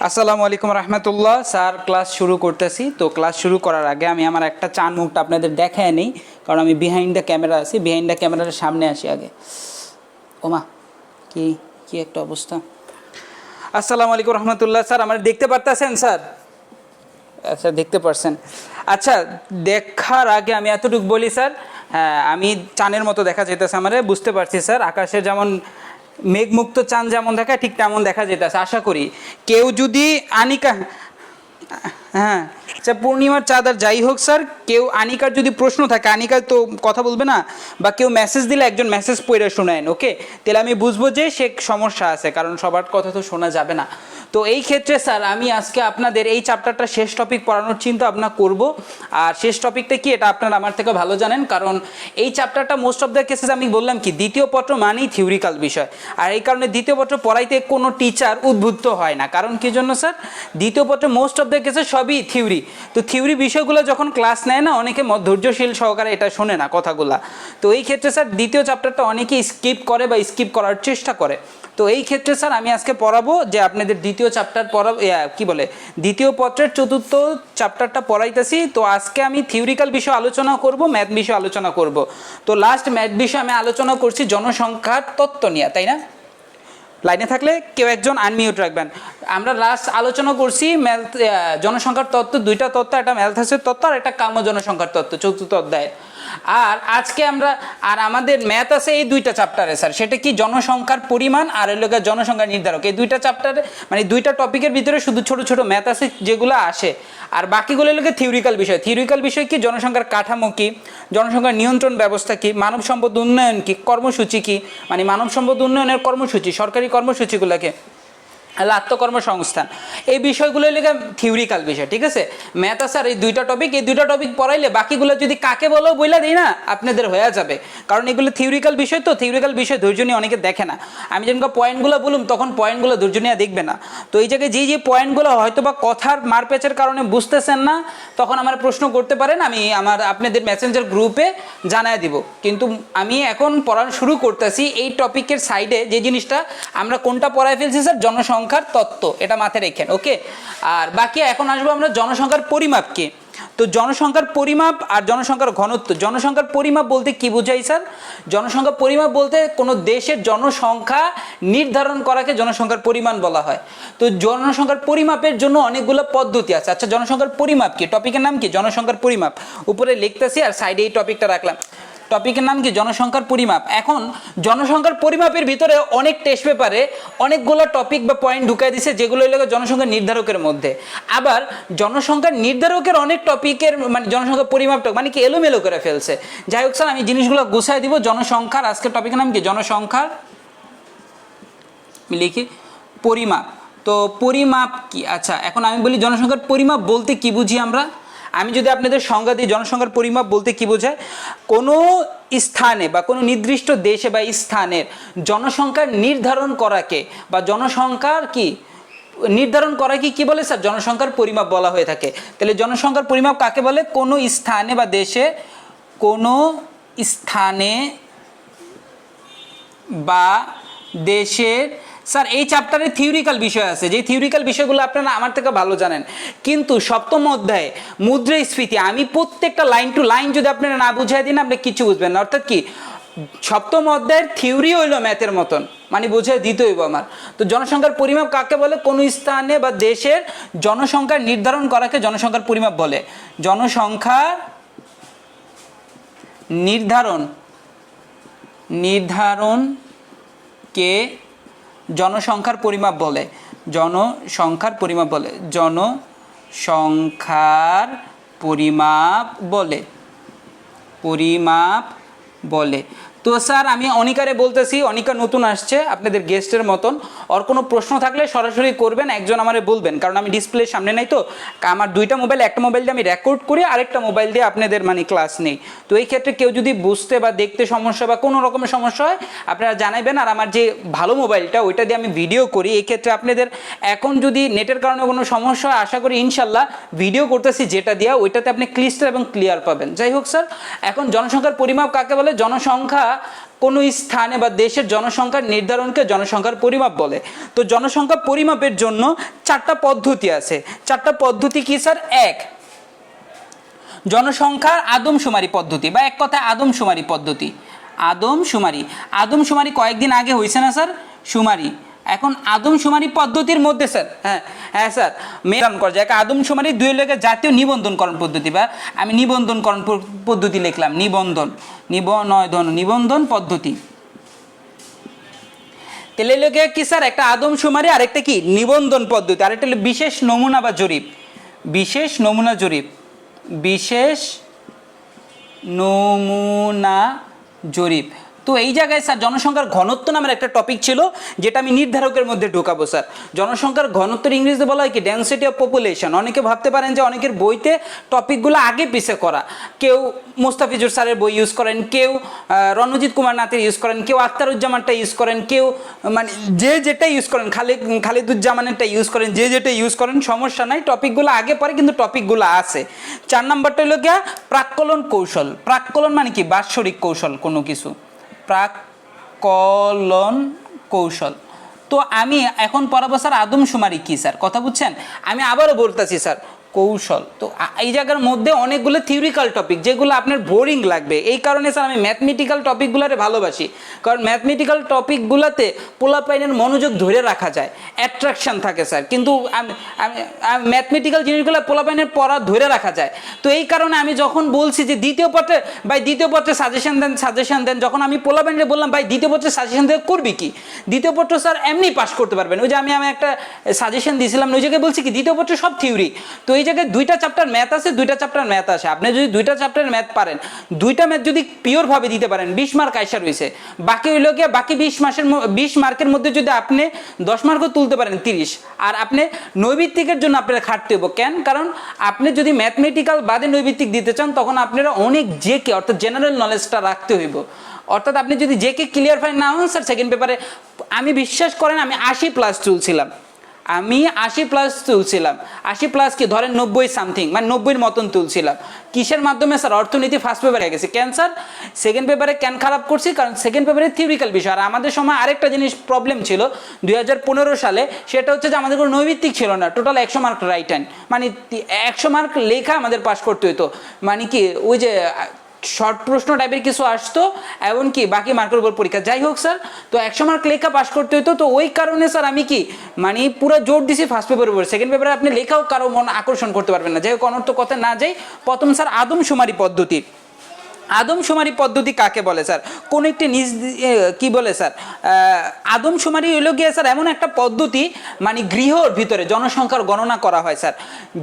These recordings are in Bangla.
আসসালামু আলাইকুম রহমতুল্লাহ। স্যার ক্লাস শুরু করতেছি। তো ক্লাস শুরু করার আগে আমি আমার একটা চান মুখটা আপনাদের দেখায় নেই, কারণ আমি বিহাইন্ড দ্য ক্যামেরা আছি। বিহাইন্ড দ্য ক্যামেরার সামনে আসি আগে। ওমা, কি কি একটা অবস্থা। আসসালামু আলাইকুম রহমতুল্লাহ। স্যার আমার দেখতে পারতেছেন স্যার? আচ্ছা, দেখতে পারছেন। আচ্ছা, দেখার আগে আমি এতটুকু বলি স্যার, হ্যাঁ আমি চাঁদের মতো দেখা যেতেছে আমারে, বুঝতে পারছি স্যার। আকাশে যেমন মেঘমুক্ত চাঁদ যেমন দেখায় ঠিক তেমন দেখা যেতেছে। আশা করি কেউ যদি আনিকা, হ্যাঁ আচ্ছা পূর্ণিমার চাঁদ আর যাই হোক স্যার, কেউ আনিকার যদি প্রশ্ন থাকে, আনিকার তো কথা বলবে না, বা কেউ মেসেজ দিলে একজন মেসেজ পড়ে শোনায়েন, ওকে? তাহলে আমি বুঝবো যে সে সমস্যা আছে, কারণ সবার কথা তো শোনা যাবে না। তো এই ক্ষেত্রে স্যার আমি আজকে আপনাদের এই চ্যাপ্টারটা শেষ টপিক পড়ানোর চিন্তা ভাবনা করব। আর শেষ টপিকটা কি এটা আপনারা আমার থেকে ভালো জানেন, কারণ এই চ্যাপ্টারটা মোস্ট অফ দ্য কেসেস আমি বললাম কি দ্বিতীয় পত্র মানেই থিওরিক্যাল বিষয়। আর এই কারণে দ্বিতীয় পত্র পড়াইতে কোনো টিচার উদ্বুদ্ধ হয় না। কারণ কি জন্য স্যার? দ্বিতীয় পত্রে মোস্ট অফ দ্য কেসেস সবই থিওরি। তো থিওরি বিষয়গুলো যখন ক্লাস নেয় না, অনেকে ধৈর্যশীল সহকারে এটা শোনে না কথাগুলা। তো এই ক্ষেত্রে স্যার দ্বিতীয় চ্যাপ্টারটা অনেকেই স্কিপ করে বা স্কিপ করার চেষ্টা করে। তো এই ক্ষেত্রে স্যার আমি আজকে পড়াবো যে আপনাদের দ্বিতীয় চ্যাপ্টার দ্বিতীয় পত্রের চতুর্থ চ্যাপ্টারটা পড়াইতেছি। তো আজকে আমি থিওরিক্যাল বিষয় আলোচনা করব, ম্যাথ বিষয় আলোচনা করব। তো লাস্ট ম্যাথ বিষয় আমি আলোচনা করছি জনসংখ্যার তত্ত্ব নিয়ে, তাই না? লাইনে থাকলে কেউ একজন আনমিউট রাখবেন। আমরা লাস্ট আলোচনা করছি ম্যাথ জনসংখ্যার তত্ত্ব, দুইটা তত্ত্ব, একটা ম্যালথাসের তত্ত্ব আর একটা কাম্য জনসংখ্যার তত্ত্ব, চতুর্থ অধ্যায়। আর আজকে আমরা আমাদের ম্যাথ আছে এই দুইটা চ্যাপ্টারে স্যার, সেটা কি জনসংখ্যার পরিমাণ আর জনসংখ্যা নির্ধারক। এই দুইটা চ্যাপ্টারে মানে দুইটা টপিকের ভিতরে শুধু ছোট ছোট ম্যাথ আছে যেগুলো আসে, আর বাকিগুলো লোকে থিওরিক্যাল বিষয়। থিওরিক্যাল বিষয় কি? জনসংখ্যার কাঠামো কি, জনসংখ্যার নিয়ন্ত্রণ ব্যবস্থা কি, মানব সম্পদ উন্নয়ন কি, কর্মসূচি কি, মানে মানব সম্পদ উন্নয়নের কর্মসূচি, সরকারি কর্মসূচিগুলোকে, আত্মকর্মসংস্থান, এই বিষয়গুলো লেগে থিওরিক্যাল বিষয়। ঠিক আছে, ম্যাথ আছে আর এই দুইটা টপিক, এই দুইটা টপিক পড়াইলে বাকিগুলো যদি কাকে বলো বইলা দিই না, আপনাদের হয়ে যাবে। কারণ এগুলো থিওরিক্যাল বিষয়, তো থিওরিক্যাল বিষয় ধৈর্য নিয়ে অনেকে দেখে না। আমি যখন পয়েন্টগুলো বলুম তখন পয়েন্টগুলো ধৈর্য নিয়ে দেখবে না। তো এই জায়গায় যে পয়েন্টগুলো হয়তো বা কথার মারপ্যাচের কারণে বুঝতেছেন না, তখন আমার প্রশ্ন করতে পারেন, আমি আপনাদের মেসেঞ্জার গ্রুপে জানায় দিব। কিন্তু আমি এখন পড়ানো শুরু করতেছি এই টপিকের সাইডে যে জিনিসটা আমরা কোনটা পড়ায় ফেলছি স্যার, জনসংখ্যার তত্ত্ব, এটা মাথায় রেখেন, ওকে? আর বাকি এখন আসবো আমরা জনসংখ্যার পরিমাপ কি। তো জনসংখ্যার পরিমাপ আর জনসংখ্যার ঘনত্ব। জনসংখ্যার পরিমাপ বলতে কি বোঝাই স্যার? জনসংখ্যার পরিমাপ বলতে কোনো দেশের জনসংখ্যা নির্ধারণ করাকে জনসংখ্যার পরিমাণ বলা হয়। তো জনসংখ্যার পরিমাপের জন্য অনেকগুলো পদ্ধতি আছে। আচ্ছা, জনসংখ্যার পরিমাপ কি? টপিকের নাম কি? জনসংখ্যার পরিমাপ। উপরে লিখতেছি আর সাইডে এই টপিকটা রাখলাম। টপিকের নাম কি? জনসংখ্যার পরিমাপ। এখন জনসংখ্যার পরিমাপের ভিতরে অনেক টেস্ট পেপারে অনেকগুলো টপিক বা পয়েন্ট ঢুকাই দিছে যেগুলো হলো জনসংখ্যা নির্ধারকের মধ্যে। আবার জনসংখ্যার নির্ধারকের অনেক টপিকের মানে জনসংখ্যা পরিমাপটা মানে কি এলোমেলো করে ফেলছে। যাই হোক স্যার, আমি জিনিসগুলো গুছাই দিব। জনসংখ্যার আজকের টপিকের নাম কি? জনসংখ্যার লিখি পরিমাপ। তো পরিমাপ কি? আচ্ছা, এখন আমি বলি জনসংখ্যার পরিমাপ বলতে কি বুঝি আমরা। আমি যদি আপনাদের সংজ্ঞা দিই, জনসংখ্যার পরিমাপ বলতে কি বোঝায়? কোনো স্থানে বা কোনো নির্দিষ্ট দেশে বা স্থানের জনসংখ্যা নির্ধারণ করাকে বা জনসংখ্যার কি নির্ধারণ করা কি বলে স্যার? জনসংখ্যার পরিমাপ বলা হয়ে থাকে। তাহলে জনসংখ্যার পরিমাপ কাকে বলে? কোনো স্থানে বা দেশে, কোনো স্থানে বা দেশের। স্যার এই চ্যাপ্টারে থিওরিক্যাল বিষয় আছে, যে থিওরিক্যাল বিষয়গুলো আপনারা আমার থেকে ভালো জানেন, কিন্তু সপ্তম অধ্যায়ে মুদ্রাস্ফীতি আমি প্রত্যেকটা লাইন টু লাইন যদি আপনারা না বুঝাই দিন আপনি কিছু বুঝবেন না। অর্থাৎ কি, সপ্তম অধ্যায়ের থিওরি হইলো ম্যাথের মতন, মানে বুঝাই দিতে হইব আমার। তো জনসংখ্যার পরিমাপ কাকে বলে? কোনো স্থানে বা দেশের জনসংখ্যা নির্ধারণ করাকে জনসংখ্যার পরিমাপ বলে। জনসংখ্যার নির্ধারণকে জনসংখ্যার পরিমাপ বলে। জনসংখ্যার পরিমাপ বলে। জনসংখ্যার পরিমাপ বলে। তো স্যার আমি অনিকারে বলতেছি, অনিকা নতুন আসছে আপনাদের গেস্টের মতন। ওর কোনো প্রশ্ন থাকলে সরাসরি করবেন, একজন আমারে বলবেন, কারণ আমি ডিসপ্লের সামনে নাই। তো আমার দুইটা মোবাইল, একটা মোবাইল দিয়ে আমি রেকর্ড করি, আরেকটা মোবাইল দিয়ে আপনাদের মানে ক্লাস নেই। তো এই ক্ষেত্রে কেউ যদি বুঝতে বা দেখতে সমস্যা বা কোনো রকমের সমস্যা হয় আপনারা জানাবেন। আর আমার যে ভালো মোবাইলটা ওইটা দিয়ে আমি ভিডিও করি। এই ক্ষেত্রে আপনাদের এখন যদি নেটের কারণে কোনো সমস্যা হয়, আশা করি ইনশাল্লাহ ভিডিও করতেছি যেটা দিয়া ওইটাতে আপনি ক্লিস্টার এবং ক্লিয়ার পাবেন। যাই হোক স্যার, এখন জনসংখ্যার পরিমাপ কাকে বলে? জনসংখ্যা কোনো স্থানে বা দেশের জনসংখ্যার নির্ধারণকে জনসংখ্যার পরিমাপ বলে। তো জনসংখ্যা পরিমাপের জন্য 4টা পদ্ধতি আছে। 4টা পদ্ধতি কি স্যার? এক, জনসংখ্যার আদমশুমারি পদ্ধতি বা এক কথায় আদমশুমারি পদ্ধতি। আদমশুমারি কয়েকদিন আগে হয়েছে না স্যার? শুমারি। এখন আদমশুমারি পদ্ধতির মধ্যে স্যার হ্যাঁ স্যার মেরান করা যায় আদমশুমারি দুই লেগে জাতীয় নিবন্ধনকরণ পদ্ধতি বা আমি নিবন্ধনকরণ পদ্ধতি লিখলাম, নিবন্ধন পদ্ধতি। তাহলে লেগে কি স্যার? একটা আদমশুমারি আর একটা কি নিবন্ধন পদ্ধতি, আর একটা হলো বিশেষ নমুনা বা জরিপ। বিশেষ নমুনা জরিপ। তো এই জায়গায় স্যার জনসংখ্যার ঘনত্ব নামের একটা টপিক ছিল, যেটা আমি নির্ধারকের মধ্যে ঢোকাবো স্যার। জনসংখ্যার ঘনত্বের ইংরেজিতে বলা হয় কি? Density of population. অনেকে ভাবতে পারেন যে অনেকের বইতে টপিকগুলো আগে পিছে করা, কেউ মোস্তাফিজুর স্যারের বই ইউজ করেন, কেউ রণজিৎ কুমার নাথের ইউজ করেন, কেউ আখতারুজ্জামানটা ইউজ করেন, কেউ মানে যে যেটা ইউজ করেন, খালিদুজ্জামানেরটা ইউজ করেন, যে যেটা ইউজ করেন সমস্যা নাই, টপিকগুলো আগে পরে কিন্তু টপিকগুলো আছে। 4 নাম্বারটা হলো গিয়া প্রাক্কলন কৌশল। প্রাক্কলন মানে কি? বাৎসরিক কৌশল কোনো কিছু, প্রাক্কলন কৌশল। তো আমি এখন পড়াবো স্যার আদমশুমারি কি স্যার, কথা বুঝছেন? আমি আবারও বলতেছি স্যার কৌশল। তো এই জায়গার মধ্যে অনেকগুলো থিওরিক্যাল টপিক যেগুলো আপনার বোরিং লাগবে, এই কারণে স্যার আমি ম্যাথমেটিক্যাল টপিকগুলোরে ভালোবাসি, কারণ ম্যাথমেটিক্যাল টপিকগুলোতে পোলাপাইনের মনোযোগ ধরে রাখা যায়, অ্যাট্রাকশন থাকে স্যার। কিন্তু আমি ম্যাথমেটিক্যাল জিনিসগুলো পোলাপাইনের পড়া ধরে রাখা যায়। তো এই কারণে আমি যখন বলছি যে দ্বিতীয় পত্রে সাজেশন দেন, যখন আমি পোলাপাইনে বললাম ভাই দ্বিতীয় পত্রে সাজেশন দেন করবি কি, দ্বিতীয় পত্র স্যার এমনি পাস করতে পারবেন। ওই যে আমি একটা সাজেশন দিয়েছিলাম, ওই জায়গায় বলছি কি দ্বিতীয় পত্র সব থিওরি। তো এই জায়গায় 2টা চ্যাপ্টার ম্যাথ আছে, 2টা চ্যাপ্টার ম্যাথ আসে। আপনি যদি 2টা চ্যাপ্টারের ম্যাথ পারেন, 2টা ম্যাথ যদি পিওরভাবে দিতে পারেন, 20 মার্ক আইসা রয়েছে। বাকি হইল গিয়ে বাকি 20 মার্কের মধ্যে যদি আপনি 10 মার্কও তুলতে পারেন 30। আর আপনি নৈবিত্তিকের জন্য আপনারা খাটতে হইব। কেন? কারণ আপনি যদি ম্যাথমেটিক্যাল বাদে নৈবিত্তিক দিতে চান, তখন আপনারা অনেক জেকে অর্থাৎ জেনারেল নলেজটা রাখতে হইব। অর্থাৎ আপনি যদি জেকে ক্লিয়ার ফাইন না হন স্যার, সেকেন্ড পেপারে আমি বিশ্বাস করেন আমি 80+ তুলছিলাম। 80+ কি ধরেন 90 সামথিং, মানে 90-এর মতন তুলছিলাম। কিসের মাধ্যমে স্যার? অর্থনীতি ফার্স্ট পেপারে গেছে। কেন স্যার সেকেন্ড পেপারে কেন খারাপ করছি? কারণ সেকেন্ড পেপারে থিওরিক্যাল বিষয়। আর আমাদের সময় আরেকটা জিনিস প্রবলেম ছিল 2015 সালে, সেটা হচ্ছে যে আমাদের কোনো নৈবিত্তিক ছিল না, টোটাল 100 মার্ক রাইট হ্যান্ড, মানে 100 মার্ক লেখা আমাদের পাস করতে হতো। মানে কি ওই যে শর্ট প্রশ্ন টাইপের কিছু আসতো, এমনকি বাকি মার্কের উপর পরীক্ষা। যাই হোক স্যার, তো 100 মার্ক লেখা পাস করতে হতো। তো ওই কারণে স্যার আমি কি মানে পুরো জোর দিছি ফার্স্ট পেপারের উপর। সেকেন্ড পেপারে আপনি লেখাও কারো মন আকর্ষণ করতে পারবেন না। যাই হোক, অনর্থ কথা না যাই, প্রথম স্যার আদমশুমারি পদ্ধতি। আদমশুমারি পদ্ধতি কাকে বলে স্যার? কোন একটি কি বলে স্যার? আদমশুমারি হইল গিয়ে স্যার এমন একটা পদ্ধতি, মানে গৃহর ভিতরে জনসংখ্যার গণনা করা হয় স্যার।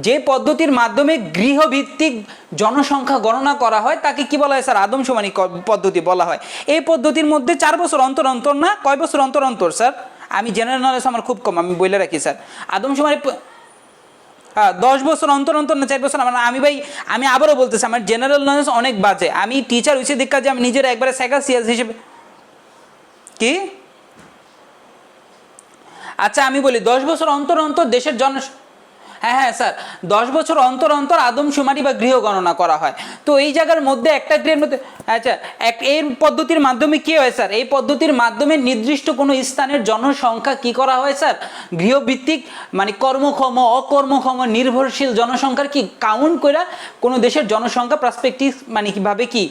যে পদ্ধতির মাধ্যমে গৃহভিত্তিক জনসংখ্যা গণনা করা হয় তাকে কি বলা হয় স্যার? আদমশুমারি পদ্ধতি বলা হয়। এই পদ্ধতির মধ্যে 4 বছর অন্তর না, কয় বছর অন্তর স্যার? আমি জেনারেল নলেজ আমার খুব কম, আমি বলে রাখি স্যার। আদমশুমারি 10 বছর অন্তর না 4 বছর। আমি আবারও বলতেছি আমার জেনারেল নলেজ অনেক বাজে। আমি টিচার হয়েছে দেখা যে আমি নিজের একবারে সেকা সিএস হিসেবে কি আচ্ছা আমি বলি 10 বছর অন্তর দেশের হ্যাঁ স্যার 10 বছর অন্তর আদমশুমারি বা গৃহ গণনা করা হয়। তো এই জায়গার মধ্যে একটা গ্রের মধ্যে আচ্ছা এই পদ্ধতির মাধ্যমে কি হয় স্যার? এই পদ্ধতির মাধ্যমে নির্দিষ্ট কোনো স্থানের জনসংখ্যা কি করা হয় স্যার? গৃহভিত্তিক মানে কর্মক্ষম অকর্মক্ষম নির্ভরশীল জনসংখ্যার কি কাউন্ট করে কোনো দেশের জনসংখ্যা পার্সপেক্টিভ মানে কিভাবে কি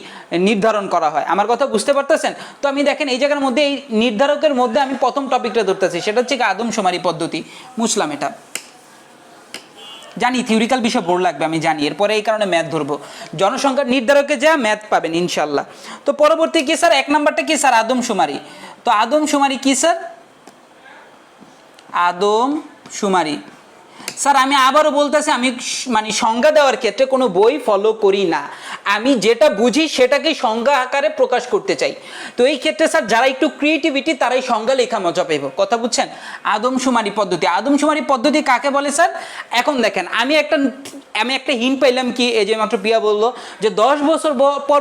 নির্ধারণ করা হয়। আমার কথা বুঝতে পারতেছেন? তো আমি দেখেন এই জায়গার মধ্যে এই নির্ধারকের মধ্যে আমি প্রথম টপিকটা ধরতেছি, সেটা হচ্ছে আদমশুমারি পদ্ধতি। মুসলাম এটা জানি থিওরিক্যাল বিষয় বোর্ড লাগবে, আমি জানি, এরপরে এই কারণে ম্যাথ ধরবো। জনসংখ্যার নির্ধারকে যা ম্যাথ পাবেন ইনশাল্লাহ। তো পরবর্তী কি স্যার? 1 নাম্বারটা কি স্যার? আদমশুমারি। তো আদমশুমারি কি স্যার? আদমশুমারি স্যার আমি আবারও বলতেছি, আমি মানে সংজ্ঞা দেওয়ার ক্ষেত্রে কোনো বই ফলো করি না, আমি যেটা বুঝি সেটাকে সংজ্ঞা আকারে প্রকাশ করতে চাই। তো এই ক্ষেত্রে স্যার যারা একটু ক্রিয়েটিভিটি তারাই সংজ্ঞা লেখা মজা পাইব, কথা বুঝছেন? আদমশুমারি পদ্ধতি কাকে বলে স্যার? এখন দেখেন আমি একটা হিন্ট পাইলাম কি, এই যে মাত্র প্রিয়া বললো যে 10 বছর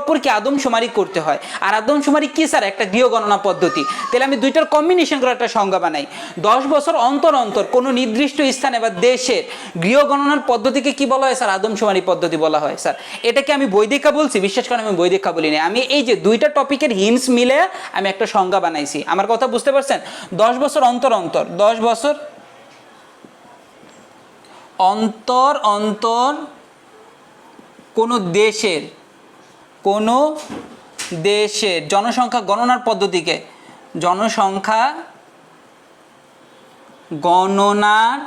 পর কি আদমশুমারি করতে হয়। আর আদমশুমারি কি স্যার? একটা গৃহ গণনা পদ্ধতি। তাহলে আমি দুইটার কম্বিনেশন করে একটা সংজ্ঞা বানাই। 10 বছর অন্তর কোনো নির্দিষ্ট স্থানে বা দেশের গৃহ গণনার পদ্ধতিকে কি বলা হয় স্যার? আদমশুমারি পদ্ধতি বলা হয় স্যার। এটাকে আমি বই দীক্ষা বলছি? বিশ্বাস করেন আমি বই দীক্ষা বলিনি, আমি এই যে দুইটা টপিকের হিন্টস মিলে আমি একটা সংজ্ঞা বানাইছি। আমার কথা বুঝতে পারছেন? 10 বছর অন্তর অন্তর 10 বছর অন্তর অন্তর কোনো দেশের জনসংখ্যা গণনার পদ্ধতিকে জনসংখ্যা গণনার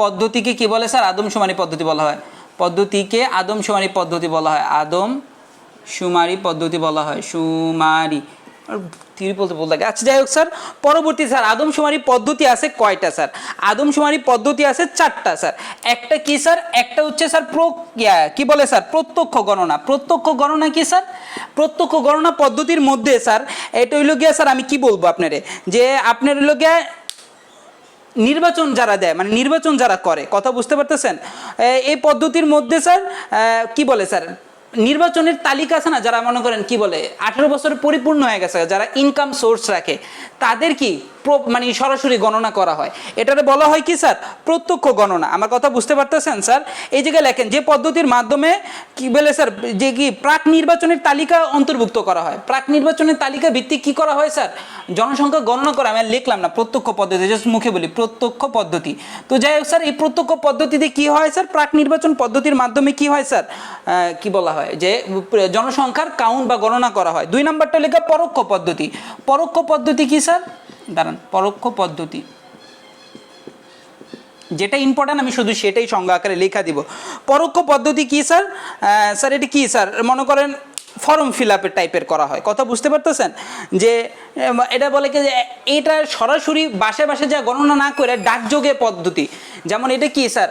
পদ্ধতিকে কি বলে স্যার? আদমশুমারি পদ্ধতি বলা হয়। পদ্ধতিকে আদমশুমারি পদ্ধতি বলা হয়। আদমশুমারি পদ্ধতি বলা হয়। শুমারি বলতে লাগে। আচ্ছা যাই হোক স্যার, পরবর্তী স্যার আদমশুমারি পদ্ধতি আছে কয়টা স্যার? আদমশুমারি পদ্ধতি আছে 4টা স্যার। একটা কি স্যার? একটা হচ্ছে স্যার কি বলে স্যার? প্রত্যক্ষ গণনা। প্রত্যক্ষ গণনা কি স্যার? প্রত্যক্ষ গণনা পদ্ধতির মধ্যে স্যার এটা হইল গিয়া স্যার, আমি কি বলবো আপনারে, যে আপনার হইল গিয়া নির্বাচন যারা দেয়, মানে নির্বাচন যারা করে, কথা বুঝতে পারতেছেন? এই পদ্ধতির মধ্যে স্যার কি বলে স্যার, নির্বাচনের তালিকা আছে না, যারা মনে করেন কি বলে 18 বছর পরিপূর্ণ হয়ে গেছে, যারা ইনকাম সোর্স রাখে, তাদের কি মানে সরাসরি গণনা করা হয়। এটারে বলা হয় কি স্যার? প্রত্যক্ষ গণনা। আমার কথা বুঝতে পারতেছেন স্যার? এই জায়গায় লেখেন যে পদ্ধতির মাধ্যমে কি বলে স্যার, যে কি প্রাক নির্বাচনের তালিকা অন্তর্ভুক্ত করা হয়। প্রাক নির্বাচনের তালিকা ভিত্তিক কি করা হয় স্যার? জনসংখ্যা গণনা করা। আমি লিখলাম না প্রত্যক্ষ পদ্ধতি, জাস্ট মুখে বলি প্রত্যক্ষ পদ্ধতি। তো যাই হোক স্যার, এই প্রত্যক্ষ পদ্ধতিতে কি হয় স্যার? প্রাক নির্বাচন পদ্ধতির মাধ্যমে কি হয় স্যার? কি বলা হয় যে জনসংখ্যার কাউন্ট বা গণনা করা হয়। 2 নম্বরটা লেখা পরোক্ষ পদ্ধতি। পরোক্ষ পদ্ধতি কি স্যার? দাঁড়ান, পরোক্ষ পদ্ধতি যেটা ইম্পর্টেন্ট আমি শুধু সেটাই সংজ্ঞা আকারে লেখা দিব। পরোক্ষ পদ্ধতি কি স্যার? স্যার এটা কি স্যার? মনে করেন ফর্ম ফিল আপের টাইপের করা হয়। কথা বুঝতে পারতেছেন? যে এটা বলে কি যে এটা সরাসরি বাসায় বাসায় যা গণনা না করে ডাকযোগে পদ্ধতি। যেমন এটা কি স্যার,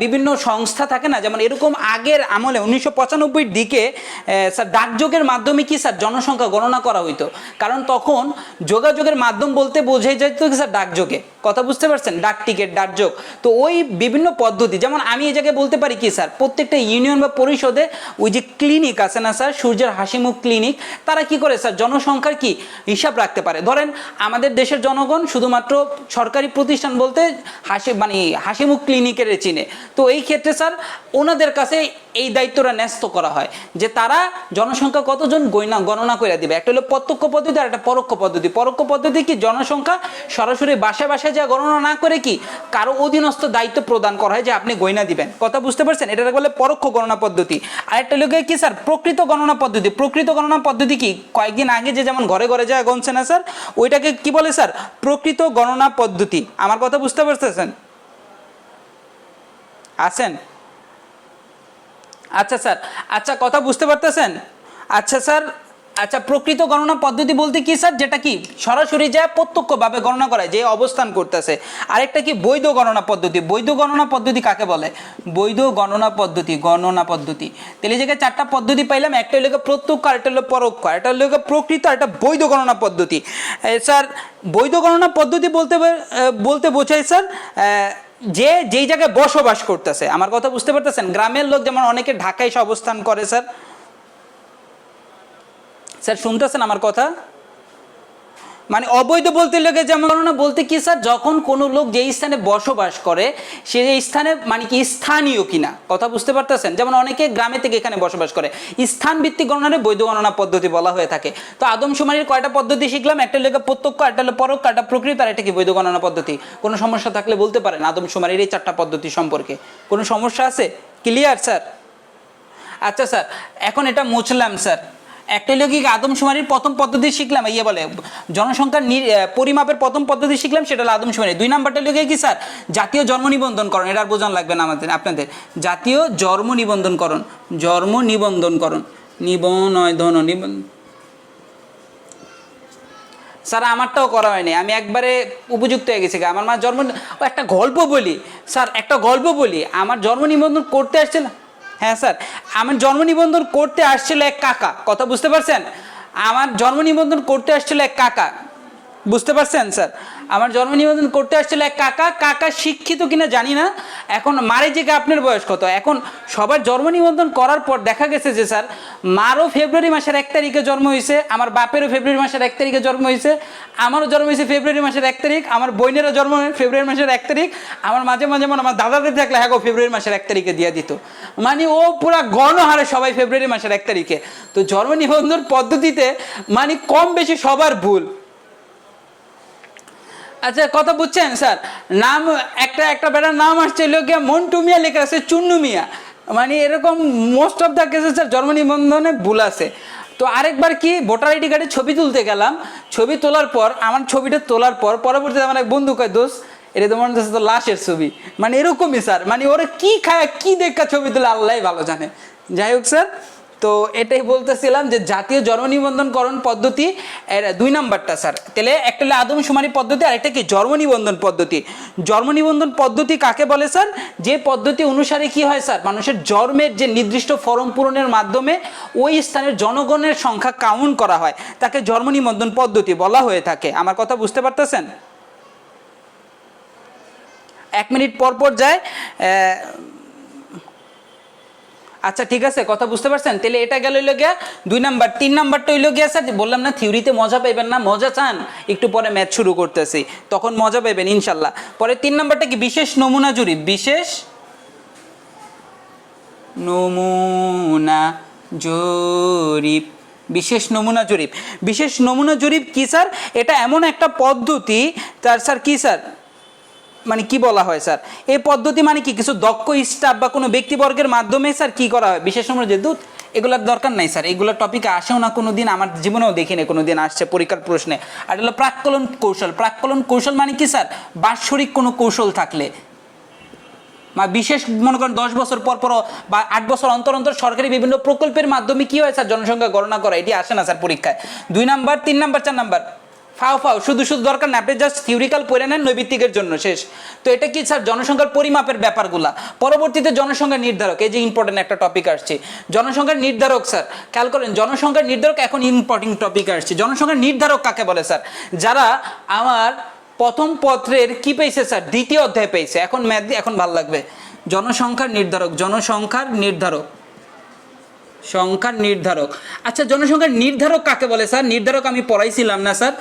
বিভিন্ন সংস্থা থাকে না, যেমন এরকম আগের আমলে 1995 দিকে স্যার ডাকযোগের মাধ্যমে কি স্যার জনসংখ্যা গণনা করা হইতো। কারণ তখন যোগাযোগের মাধ্যম বলতে বোঝাই যেত কি স্যার? ডাকযোগে। কথা বুঝতে পারছেন? ডাক টিকিট, ডাকযোগ। তো ওই বিভিন্ন পদ্ধতি, যেমন আমি এই জায়গায় বলতে পারি কি স্যার, প্রত্যেকটা ইউনিয়ন বা পরিষদে ওই যে ক্লিনিক আছে না স্যার, সূর্যের হাসিমুখ ক্লিনিক, তারা কি করে স্যার জনসংখ্যার কি হিসাব রাখতে পারে। ধরেন আমাদের দেশের জনগণ শুধুমাত্র সরকারি প্রতিষ্ঠান বলতে হাসিমুখ ক্লিনিকের চিনে। তো এই ক্ষেত্রে স্যার ওনাদের কাছে এই দায়িত্বটা ন্যস্ত করা হয় যে তারা জনসংখ্যা কতজন গণনা করে দিবে। একটা হলো প্রত্যক্ষ পদ্ধতি আর একটা পরোক্ষ পদ্ধতি। পরোক্ষ পদ্ধতি কি? জনসংখ্যা সরাসরি বাসায় বাসায় যা গণনা না করে কি কারো অধীনস্থ দায়িত্ব প্রদান করা হয় যে আপনি গণনা দিবেন। কথা বুঝতে পারছেন? এটা বলে পরোক্ষ গণনা পদ্ধতি। আর একটা লোকে কি স্যার? প্রকৃত গণনা পদ্ধতি। প্রকৃত গণনা পদ্ধতি কি? কয়েকদিন আগে যে যেমন ঘরে ঘরে যায় গণছে না স্যার, ওইটাকে কি বলে স্যার? প্রকৃত গণনা পদ্ধতি। আমার কথা বুঝতে পারতেছেন? আছেন? আচ্ছা স্যার, আচ্ছা কথা বুঝতে পারতেছেন? আচ্ছা স্যার, আচ্ছা প্রকৃত গণনা পদ্ধতি বলতে কি স্যার? যেটা কি সরাসরি যায় প্রত্যক্ষভাবে গণনা করায় যে অবস্থান করতেছে। আরেকটা কি? বৈধ গণনা পদ্ধতি। বৈধ গণনা পদ্ধতি কাকে বলে? বৈধ গণনা পদ্ধতি। গণনা পদ্ধতি। তাহলে এই জায়গায় 4টা পদ্ধতি পাইলাম। একটা হলো প্রত্যক্ষ, আরেকটা হলো পরোক্ষ, আরেকটা হলো প্রকৃত, আর একটা বৈধ গণনা পদ্ধতি। স্যার বৈধ গণনা পদ্ধতি বলতে বোঝায় স্যার যে যেই জায়গায় বসবাস করতেছে। আমার কথা বুঝতে পারতেছেন? গ্রামের লোক যেমন অনেকে ঢাকায় এসে অবস্থান করে স্যার। স্যার শুনতেছেন আমার কথা? মানে অবৈধ বলতে লোকে যেমন গণনা বলতে কি স্যার? যখন কোনো লোক যেই স্থানে বসবাস করে সেই স্থানে মানে কি স্থানীয় কিনা। কথা বুঝতে পারতেছেন? যেমন অনেকে গ্রামে থেকে এখানে বসবাস করে, স্থান ভিত্তিক গণনারে বৈধ গণনা পদ্ধতি বলা হয়ে থাকে। তো আদমশুমারির কয়টা পদ্ধতি শিখলাম? একটা লোকে প্রত্যক্ষ, একটা হলো পরোক্ষ, একটা প্রকৃত, আর একটা কি বৈধ গণনা পদ্ধতি। কোনো সমস্যা থাকলে বলতে পারেন আদমশুমারির এই 4টা পদ্ধতি সম্পর্কে। কোনো সমস্যা আছে? Clear sir? আচ্ছা স্যার, এখন এটা মুছলাম স্যার। একটা হলো কি আদমশুমারির প্রথম পদ্ধতি শিখলাম, ইয়ে বলে জনসংখ্যার পরিমাপের প্রথম পদ্ধতি শিখলাম, সেটা হলো আদমশুমারি। 2 নাম্বারটা হলো কি স্যার? জাতীয় জন্ম নিবন্ধনকরণ। এটা আর বোঝানো লাগবে না আপনাদের। জাতীয় জন্ম নিবন্ধনকরণ। জন্ম নিবন্ধনকরণ। স্যার আমারটাও করা হয়নি, আমি একবারে উপযুক্ত হয়ে গেছি। আমার মা একটা গল্প বলি স্যার, একটা গল্প বলি। আমার জন্ম নিবন্ধন করতে আসছে না, হ্যাঁ স্যার, আমার জন্ম নিবন্ধন করতে আসছিল এক কাকা। কথা বুঝতে পারছেন? আমার জন্ম নিবন্ধন করতে আসছিল এক কাকা, বুঝতে পারছেন স্যার? আমার জন্ম নিবন্ধন করতে আসছিল এক কাকা, কাকা শিক্ষিত কিনা জানি না, এখন মারে যে আপনার বয়স কত, এখন সবার জন্ম নিবন্ধন করার পর দেখা গেছে যে স্যার মারও ফেব্রুয়ারি মাসের 1 তারিখে জন্ম হয়েছে, আমার বাপেরও ফেব্রুয়ারি মাসের 1 তারিখে জন্ম হয়েছে, আমারও জন্ম হয়েছে ফেব্রুয়ারি মাসের 1 তারিখ, আমার বোনেরও জন্ম ফেব্রুয়ারি মাসের 1 তারিখ, আমার মাঝে মাঝে মনে আমার দাদাদের থাকলে হ্যাঁ ফেব্রুয়ারি মাসের 1 তারিখে দিয়ে দিত, মানে ও পুরা গণহারে সবাই ফেব্রুয়ারি মাসের 1 তারিখে। তো জন্ম নিবন্ধন পদ্ধতিতে মানে কম বেশি সবার ভুল। আচ্ছা কথা বুঝছেন স্যার, নাম একটা বেটার নাম আসছে গিয়া মন্টু মিয়া, লেখা আছে চুন্নু মিয়া, মানে এরকম মোস্ট অফ দ্য কেসে স্যার জন্ম নিবন্ধনে ভুল আছে। তো আরেকবার কি ভোটার আইডি কার্ডে ছবি তুলতে গেলাম, ছবি তোলার পর আমার ছবিটা তোলার পর পরবর্তীতে আমার এক বন্ধু কয় দোষ এটা তো মনে হচ্ছে তো লাশের ছবি, মানে এরকমই স্যার, মানে ওরা কি খায় কি দেখা ছবি তুলে আল্লাহ ভালো জানে। যাই হোক স্যার, তো এটাই বলতেছিলাম যে জাতীয় জন্ম নিবন্ধনকরণ পদ্ধতি এর 2 নাম্বারটা স্যার, তাহলে একটা হলো আদমশুমারি পদ্ধতি আর একটা কি জন্ম নিবন্ধন পদ্ধতি। জন্ম নিবন্ধন পদ্ধতি কাকে বলে স্যার? যে পদ্ধতি অনুসারে কি হয় স্যার, মানুষের জন্মের যে নির্দিষ্ট ফর্ম পূরণের মাধ্যমে ওই স্থানের জনগণের সংখ্যা কাউন্ট করা হয়, তাকে জন্ম নিবন্ধন পদ্ধতি বলা হয়ে থাকে। আমার কথা বুঝতে পারতেছেন? 1 মিনিট পর পর যায়। আচ্ছা ঠিক আছে, কথা বুঝতে পারছেন? তাহলে এটা গেল হইল গিয়া 2 নাম্বার। 3 নাম্বারটা হইল গিয়া স্যার, বললাম না থিওরিতে মজা পাইবেন না, মজা চান একটু পরে ম্যাথ শুরু করতেছি, তখন মজা পাইবেন ইনশাল্লাহ। পরে 3 নাম্বারটা কি বিশেষ নমুনা জরিপ। বিশেষ নমুনা জরিপ, বিশেষ নমুনা জরিপ। বিশেষ নমুনা জরিপ কি স্যার? এটা এমন একটা পদ্ধতি, তার স্যার কি স্যার মানে কি বলা হয় স্যার, এই পদ্ধতি মানে কি কিছু দক্ষ স্টাফ বা কোনো ব্যক্তিবর্গের মাধ্যমে স্যার কি করা হয়, বিশেষ নমুনা যে দূত এগুলোর দরকার নাই স্যার, এগুলোর টপিকে আসেও না কোনো দিন, আমার জীবনেও দেখিনি কোনো দিন আসছে পরীক্ষার প্রশ্নে। আর হলো প্রাক্কলন কৌশল। প্রাক্কলন কৌশল মানে কি স্যার, বাৎসরিক কোনো কৌশল থাকলে বা বিশেষ মনে করেন 10 বছর পর পর বা 8 বছর অন্তর অন্তর সরকারি বিভিন্ন প্রকল্পের মাধ্যমে কি হয় স্যার জনসংখ্যা গণনা করা, এটি আসে না স্যার পরীক্ষায়। 2 নাম্বার 3 নাম্বার 4 নাম্বার ফাও ফাও শুধু শুধু দরকার না, আপনি জাস্ট থিওরিক্যাল পড়ে নেন নৈবিত্তিকের জন্য শেষ। তো এটা কি স্যার জনসংখ্যার পরিমাপের ব্যাপারগুলা, পরবর্তীতে জনসংখ্যার নির্ধারক, এই যে ইম্পর্টেন্ট একটা টপিক আসছে জনসংখ্যার নির্ধারক স্যার, খেয়াল করেন জনসংখ্যার নির্ধারক এখন ইম্পর্টেন্ট টপিক আসছে। জনসংখ্যার নির্ধারক কাকে বলে স্যার? যারা আমার প্রথম পত্রের কি পেয়েছে স্যার, 2য় অধ্যায় পেয়েছে, এখন ম্যাথ দিয়ে এখন ভালো লাগবে। জনসংখ্যার নির্ধারক, জনসংখ্যার নির্ধারক, সংখ্যার নির্ধারক। আচ্ছা জনসংখ্যার নির্ধারক কাকে বলে স্যার? নির্ধারক আমি পড়াইছিলাম না স্যার,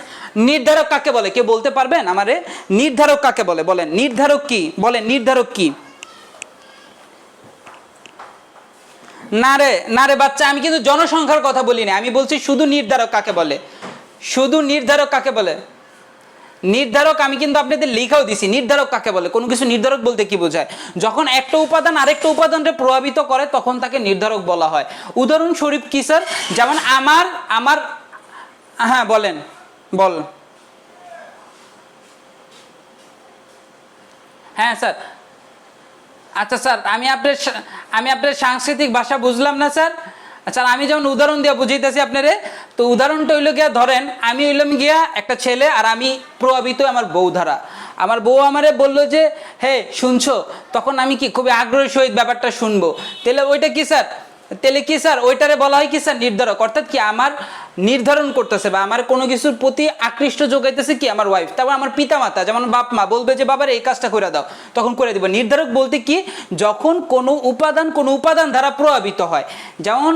নির্ধারক কাকে বলে কে বলতে পারবেন আমারে? নির্ধারক কাকে বলে বলেন, নির্ধারক কি বলেন, নির্ধারক কি? না রে বাচ্চা, আমি কিন্তু জনসংখ্যার কথা বলি না, আমি বলছি শুধু নির্ধারক কাকে বলে, শুধু নির্ধারক কাকে বলে। নির্ধারক আমি কিন্তু আপনাদের লেখাও দিছি, নির্ধারক কাকে বলে, কোনো কিছু নির্ধারক বলতে কি বোঝায়, যখন একটা উপাদান আরেকটা উপাদানকে প্রভাবিত করে তখন তাকে নির্ধারক বলা হয়। উদাহরণস্বরূপ কি স্যার, যেমন আমার হ্যাঁ বলেন বল। হ্যাঁ স্যার, আচ্ছা স্যার আমি আপনার সাংস্কৃতিক ভাষা বুঝলাম না স্যার। আচ্ছা আমি যেমন উদাহরণ দিয়ে বুঝাইতেছি আপনারে, তো উদাহরণটা হইল গিয়া ধরেন আমি হইলাম গিয়া একটা ছেলে আর আমি প্রভাবিত আমার বউ দ্বারা, আমার বউ আমারে বললো যে হে শুনছো, তখন আমি কি খুবই আগ্রহের সহিত ব্যাপারটা শুনবো, তাহলে ওইটা কি স্যার, তাহলে কি স্যার ওইটারে বলা হয় কি স্যার নির্ধারক, অর্থাৎ কি আমার নির্ধারণ করতেছে বা আমার কোনো কিছুর প্রতি আকৃষ্ট যোগাইতেছে কি আমার ওয়াইফ। তারপর আমার পিতা মাতা যেমন বাপ মা বলবে যে বাবার এই কাজটা করে দাও, তখন করে দিব। নির্ধারক বলতে কি, যখন কোনো উপাদান দ্বারা প্রভাবিত হয়, যেমন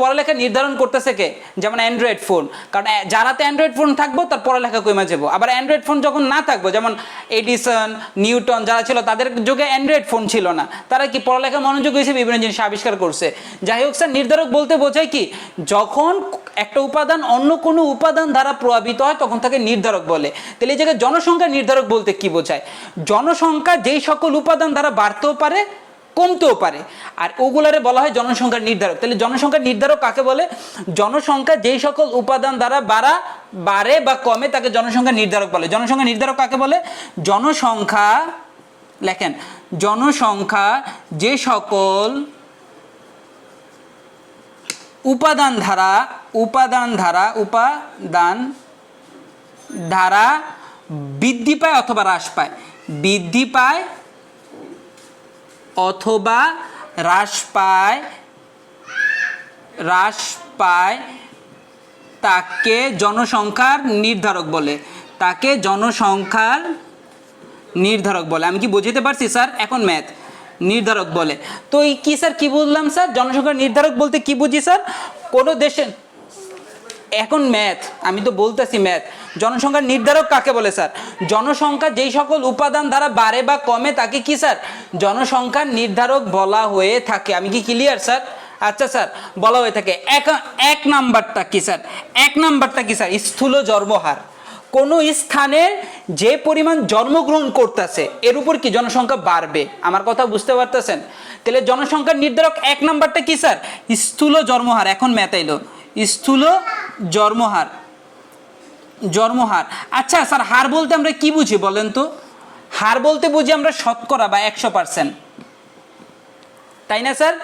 পড়ালেখা নির্ধারণ করতেছে কে, যেমন অ্যান্ড্রয়েড ফোন, কারণ যারাতে অ্যান্ড্রয়েড ফোন থাকবো তার পড়ালেখা কমে যাবো, আবার অ্যান্ড্রয়েড ফোন যখন না থাকবো, যেমন এডিসন নিউটন যারা ছিল তাদের যুগে অ্যান্ড্রয়েড ফোন ছিল না, তারা কি পড়ালেখা মনোযোগ হিসেবে বিভিন্ন জিনিস আবিষ্কার করছে। যাই হোক স্যার, নির্ধারক বলতে বোঝায় কি, যখন একটা উপাদান অন্য কোনো উপাদান দ্বারা প্রভাবিত হয় তখন তাকে নির্ধারক বলে। তাহলে এই জায়গায় জনসংখ্যা নির্ধারক বলতে কি বোঝায়, জনসংখ্যা যেই সকল উপাদান দ্বারা বাড়তেও পারে কমতেও পারে, আর ওগুলারে বলা হয় জনসংখ্যার নির্ধারক। তাহলে জনসংখ্যার নির্ধারক কাকে বলে? জনসংখ্যা যেই সকল উপাদান দ্বারা বাড়ে বা কমে তাকে জনসংখ্যা নির্ধারক বলে। জনসংখ্যা নির্ধারক কাকে বলে? জনসংখ্যা, লেখেন, জনসংখ্যা যে সকল উপাদান ধারা বৃদ্ধি পায় অথবা হ্রাস পায়, বৃদ্ধি পায় অথবা হ্রাস পায় তাকে জনসংখ্যার নির্ধারক বলে, তাকে জনসংখ্যার নির্ধারক বলে। আমি কি বুঝতে পারছি স্যার? এখন ম্যাথ নির্ধারক বলে। তো এই কি স্যার, কি বুঝলাম স্যার? জনসংখ্যার নির্ধারক বলতে কি বুঝি স্যার? কোনো দেশে, এখন ম্যাথ আমি তো বলতেছি ম্যাথ। জনসংখ্যার নির্ধারক কাকে বলে স্যার? জনসংখ্যা যেই সকল উপাদান দ্বারা বাড়ে বা কমে তাকে কি স্যার? জনসংখ্যার নির্ধারক বলা হয়ে থাকে। আমি কি ক্লিয়ার স্যার? আচ্ছা স্যার, বলা হয়ে থাকে। এক নাম্বারটা কি স্যার? এক নাম্বারটা কি স্যার? স্থূল জন্মহার। কোনো স্থানের যে পরিমাণ জন্মগ্রহণ করতেছে এর উপর কি জনসংখ্যা বাড়বে। আমার কথা বুঝতে পারতেছেন? তাহলে জনসংখ্যার নির্ধারক এক নাম্বারটা কি স্যার? স্থূল জন্মহার। এখন ম্যাথ আইলো, স্থূল জন্মহার। জন্মহার। আচ্ছা স্যার, হার বলতে আমরা কি বুঝি বলেন তো? হার বলতে বুঝি আমরা শতকরা বা 100%, তাই না স্যার?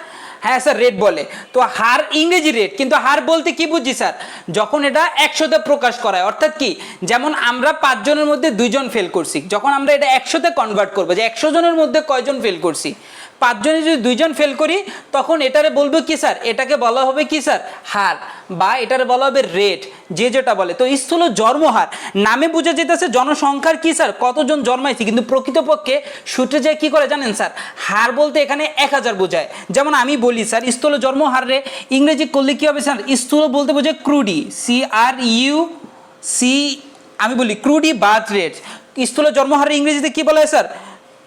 হ্যাঁ স্যার, রেট বলে। তো হার ইংরেজি রেট, কিন্তু হার বলতে কি বুঝি স্যার? যখন এটা 100তে প্রকাশ করা হয়, অর্থাৎ কি, যেমন আমরা 5 জনের মধ্যে 2 জন ফেল করছি, যখন আমরা এটা 100তে কনভার্ট করবো যে 100 জনের মধ্যে কয়জন ফেল করছি, 5 জনে যদি 2 জন ফেল করি তখন এটারে বলবো কি স্যার? এটাকে বলা হবে কি স্যার? হার, বা এটারে বলা হবে রেট, যে যেটা বলে। তো স্থূল জন্মহার নামে বোঝা যেতেছে জনসংখ্যার কি স্যার? কতজন জন্মাইছে, কিন্তু প্রকৃতপক্ষে সূত্রে যায় কি করে জানেন স্যার? হার বলতে এখানে 1000 বোঝায়। যেমন আমি বলি স্যার, স্থূল জন্মহার রে ইংরেজি করলে কি হবে স্যার? স্থূল বলতে বোঝায় ক্রুডি, CRUC। আমি বলি ক্রুডি বার্থ রেট। স্থূল জন্মহারে ইংরেজিতে কি বলা হয় স্যার?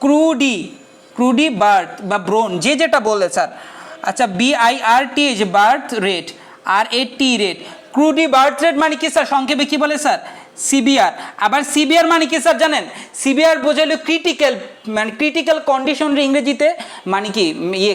ক্রুডি, ক্রুডি বার্থ বা ব্রোন, যে যেটা বলে স্যার। আচ্ছা, BIRTH birth rate, RAT rate. Crude birth rate মানে কি স্যার? সংক্ষেপে কি বলে স্যার? সিবিআর। আবার সিবিআর মানে কি স্যার জানেন? সিবিআর বোঝাইলো ক্রিটিক্যাল, মানে ক্রিটিক্যাল কন্ডিশন ইংরেজিতে মানে কি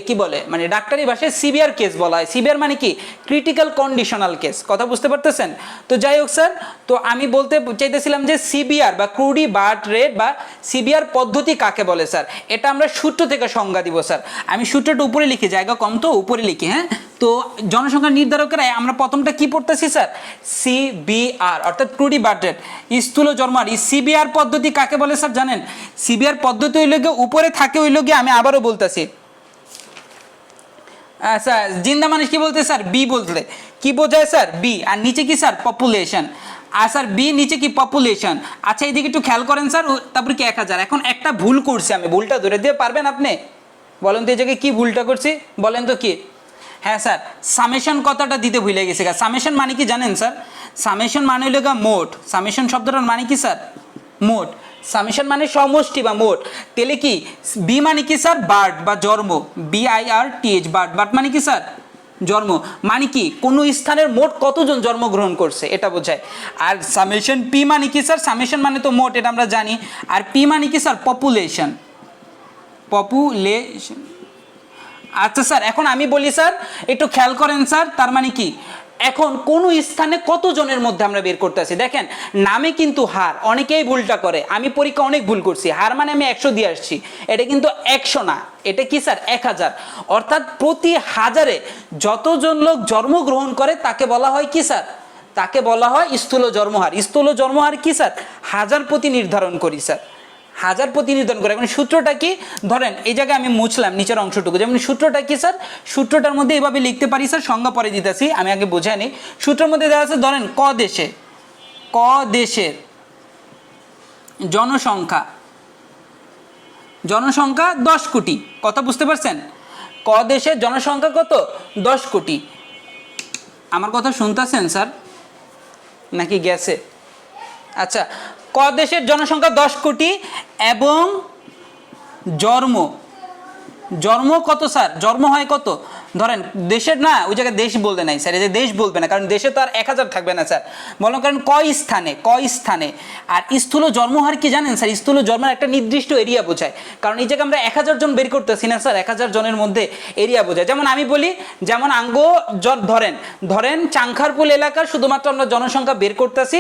কি বলে, মানে ডাক্তারি ভাষায় সিবিআর কেস বলা হয়। সিবিআর মানে কি? Critical conditional case. কথা বুঝতে পারতেছেন? তো যাই হোক স্যার, তো আমি বলতে চাইতেছিলাম যে সিবিআর বা ক্রুডি বার্থ রেট বা সিবিআর পদ্ধতি কাকে বলে স্যার? এটা আমরা সূত্র থেকে সংজ্ঞা দিব স্যার। আমি সূত্রটা উপরে লিখি, জায়গা কম তো উপরে লিখি। হ্যাঁ, তো জনসংখ্যা নির্ধারকেরা আমরা প্রথমটা কি পড়তেছি স্যার? সিবিআর, অর্থাৎ ক্রুডি বার্থ রেট, স্থূল জন্মহার। সিবিআর পদ্ধতি কাকে বলে স্যার জানেন? সিবিআর পদ্ধতি হইল গিয়ে উপরে থাকে হইল গিয়ে, আমি আবারও বলতেছি স্যার, জিন্দা মানুষ কি বলতে স্যার? বি বলতে কি বোঝায় স্যার? বি। আর নিচে কি স্যার? পপুলেশন। আর স্যার বি নিচে কি? পপুলেশন। আচ্ছা, এইদিকে একটু খেয়াল করেন স্যার, তারপরে কি 1000। এখন একটা ভুল করছি আমি, ভুলটা ধরে দিয়ে পারবেন আপনি? বলেন তো এই জায়গায় কি ভুলটা করছি, বলেন তো কি? হ্যাঁ স্যার, সামেশন কথাটা দিতে ভুলে গেছে। সামেশন মানে কি জানেন স্যার? সামেশন মানে হলো মোট। সামেশন শব্দটার মানে কি স্যার? মোট। সামেশন মানে সমষ্টি বা মোট। তাহলে কি বি মানে কি স্যার? বার্থ বা জন্ম, BIRTH বার্থ। বার্থ মানে কি স্যার? জন্ম। মানে কি? কোনো স্থানের মোট কতজন জন্মগ্রহণ করছে এটা বোঝায়। আর সামেশন পি মানে কি স্যার? সামেশন মানে তো মোট, এটা আমরা জানি। আর পি মানে কি স্যার? Population, population. আচ্ছা স্যার, এখন আমি বলি স্যার, একটু খেয়াল করেন স্যার, তার মানে কি, এখন কোন স্থানে কত জনের মধ্যে আমরা বের করতে আছি। দেখেন নামে কিন্তু হার, অনেকেই ভুলটা করে। আমি পরীক্ষা অনেক ভুল করছি, হার মানে আমি 100 দিয়ে আসছি, এটা কিন্তু 100 না, এটা কি স্যার? 1000। অর্থাৎ প্রতি 1000-এ যতজন লোক জন্মগ্রহণ করে তাকে বলা হয় কি স্যার? তাকে বলা হয় স্থূল জন্মহার। স্থূল জন্মহার কি স্যার? 1000 প্রতি নির্ধারণ করি স্যার, 1000 প্রতি নির্ধারণ করে। এখন সূত্রটা কি? ধরেন এই জায়গায় আমি মুছলাম নিচের অংশটুকু, যেমন সূত্রটা কি স্যার? সূত্রটার মধ্যে এভাবে লিখতে পারি স্যার, সংজ্ঞা পরে দিতেছি, আমি আগে বোঝাই নি। সূত্রের মধ্যে দেওয়া আছে, ধরেন ক দেশের জনসংখ্যা 10 কোটি। কথা বুঝতে পারছেন? ক দেশের জনসংখ্যা কত? 10 কোটি। আমার কথা শুনতেছেন স্যার নাকি গেছে? আচ্ছা, ক দেশের জনসংখ্যা 10 কোটি এবং জন্ম কত স্যার? জন্ম হয় কত? ধরেন দেশের না, ওই জায়গায় দেশ বলতে নাই স্যার, এই যে দেশ বলবে না, কারণ দেশে তো আর 1000 থাকবে না স্যার। মনে করেন কয় স্থানে। আর স্থূল জন্মহার কি জানেন স্যার? স্থূল জন্মের একটা নির্দিষ্ট এরিয়া বোঝায়, কারণ এই জায়গায় আমরা 1000 জন বের করতেছি না স্যার, 1000 জনের মধ্যে এরিয়া বোঝায়। যেমন আমি বলি, যেমন ধরেন চাংখারপুল এলাকার শুধুমাত্র আমরা জনসংখ্যা বের করতেছি,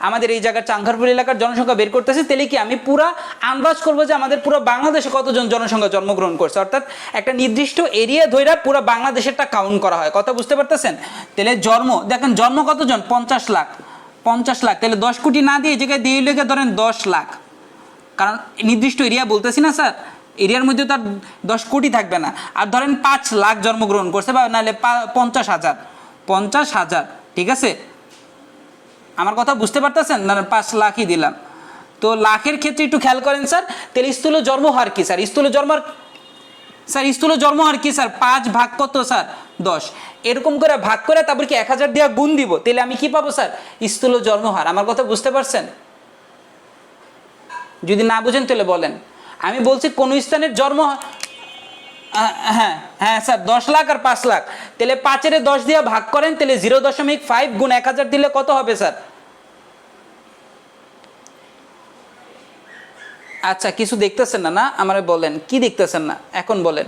আমাদের এই জায়গার চাংখারপুল এলাকার জনসংখ্যা বের করতেছি, তাহলে কি আমি পুরা আন্দাজ করবো যে আমাদের পুরো বাংলাদেশে কতজন জনসংখ্যা জন্মগ্রহণ করছে। অর্থাৎ একটা নির্দিষ্ট এরিয়া ধরে পুরো বাংলাদেশেরটা কাউন্ট করা হয়। কথা বুঝতে পারতেছেন? তাহলে দেখেন জন্ম কতজন? 50 লাখ। তাহলে 10 কোটি না দিয়ে এই জায়গায় দিয়ে লেগে ধরেন 10 লাখ, কারণ নির্দিষ্ট এরিয়া বলতেছি না স্যার, এরিয়ার মধ্যে তার 10 কোটি থাকবে না। আর ধরেন 5 লাখ জন্মগ্রহণ করছে, বা নাহলে 50,000, ঠিক আছে? আমার কথা বুঝতে পারতেছেন না? 5 লাখই দিলাম। তো লাখের ক্ষেত্রে একটু খেয়াল করেন স্যার, তাহলে স্থূল জন্মহার কি স্যার? স্থূল জন্মহার স্যার, স্থূল জন্মহার কি স্যার? 5 ভাগ কত স্যার? 10। এরকম করে ভাগ করে তারপর কি 1000 দিয়ে গুণ দিব, তাহলে আমি কি পাবো স্যার? স্থূল জন্মহার। আমার কথা বুঝতে পারছেন? যদি না বুঝেন তাহলে বলেন। আমি বলছি কোন স্থানের জন্ম, হ্যাঁ হ্যাঁ স্যার, 10 লাখ আর 5 লাখ, তাহলে 5 এর 10 দিয়ে ভাগ করেন, তাহলে 0.5 গুণ 1000 দিলে কত হবে স্যার? আচ্ছা, কিছু দেখতেছেন না? না আমারে বলেন, কি দেখতেছেন না এখন বলেন।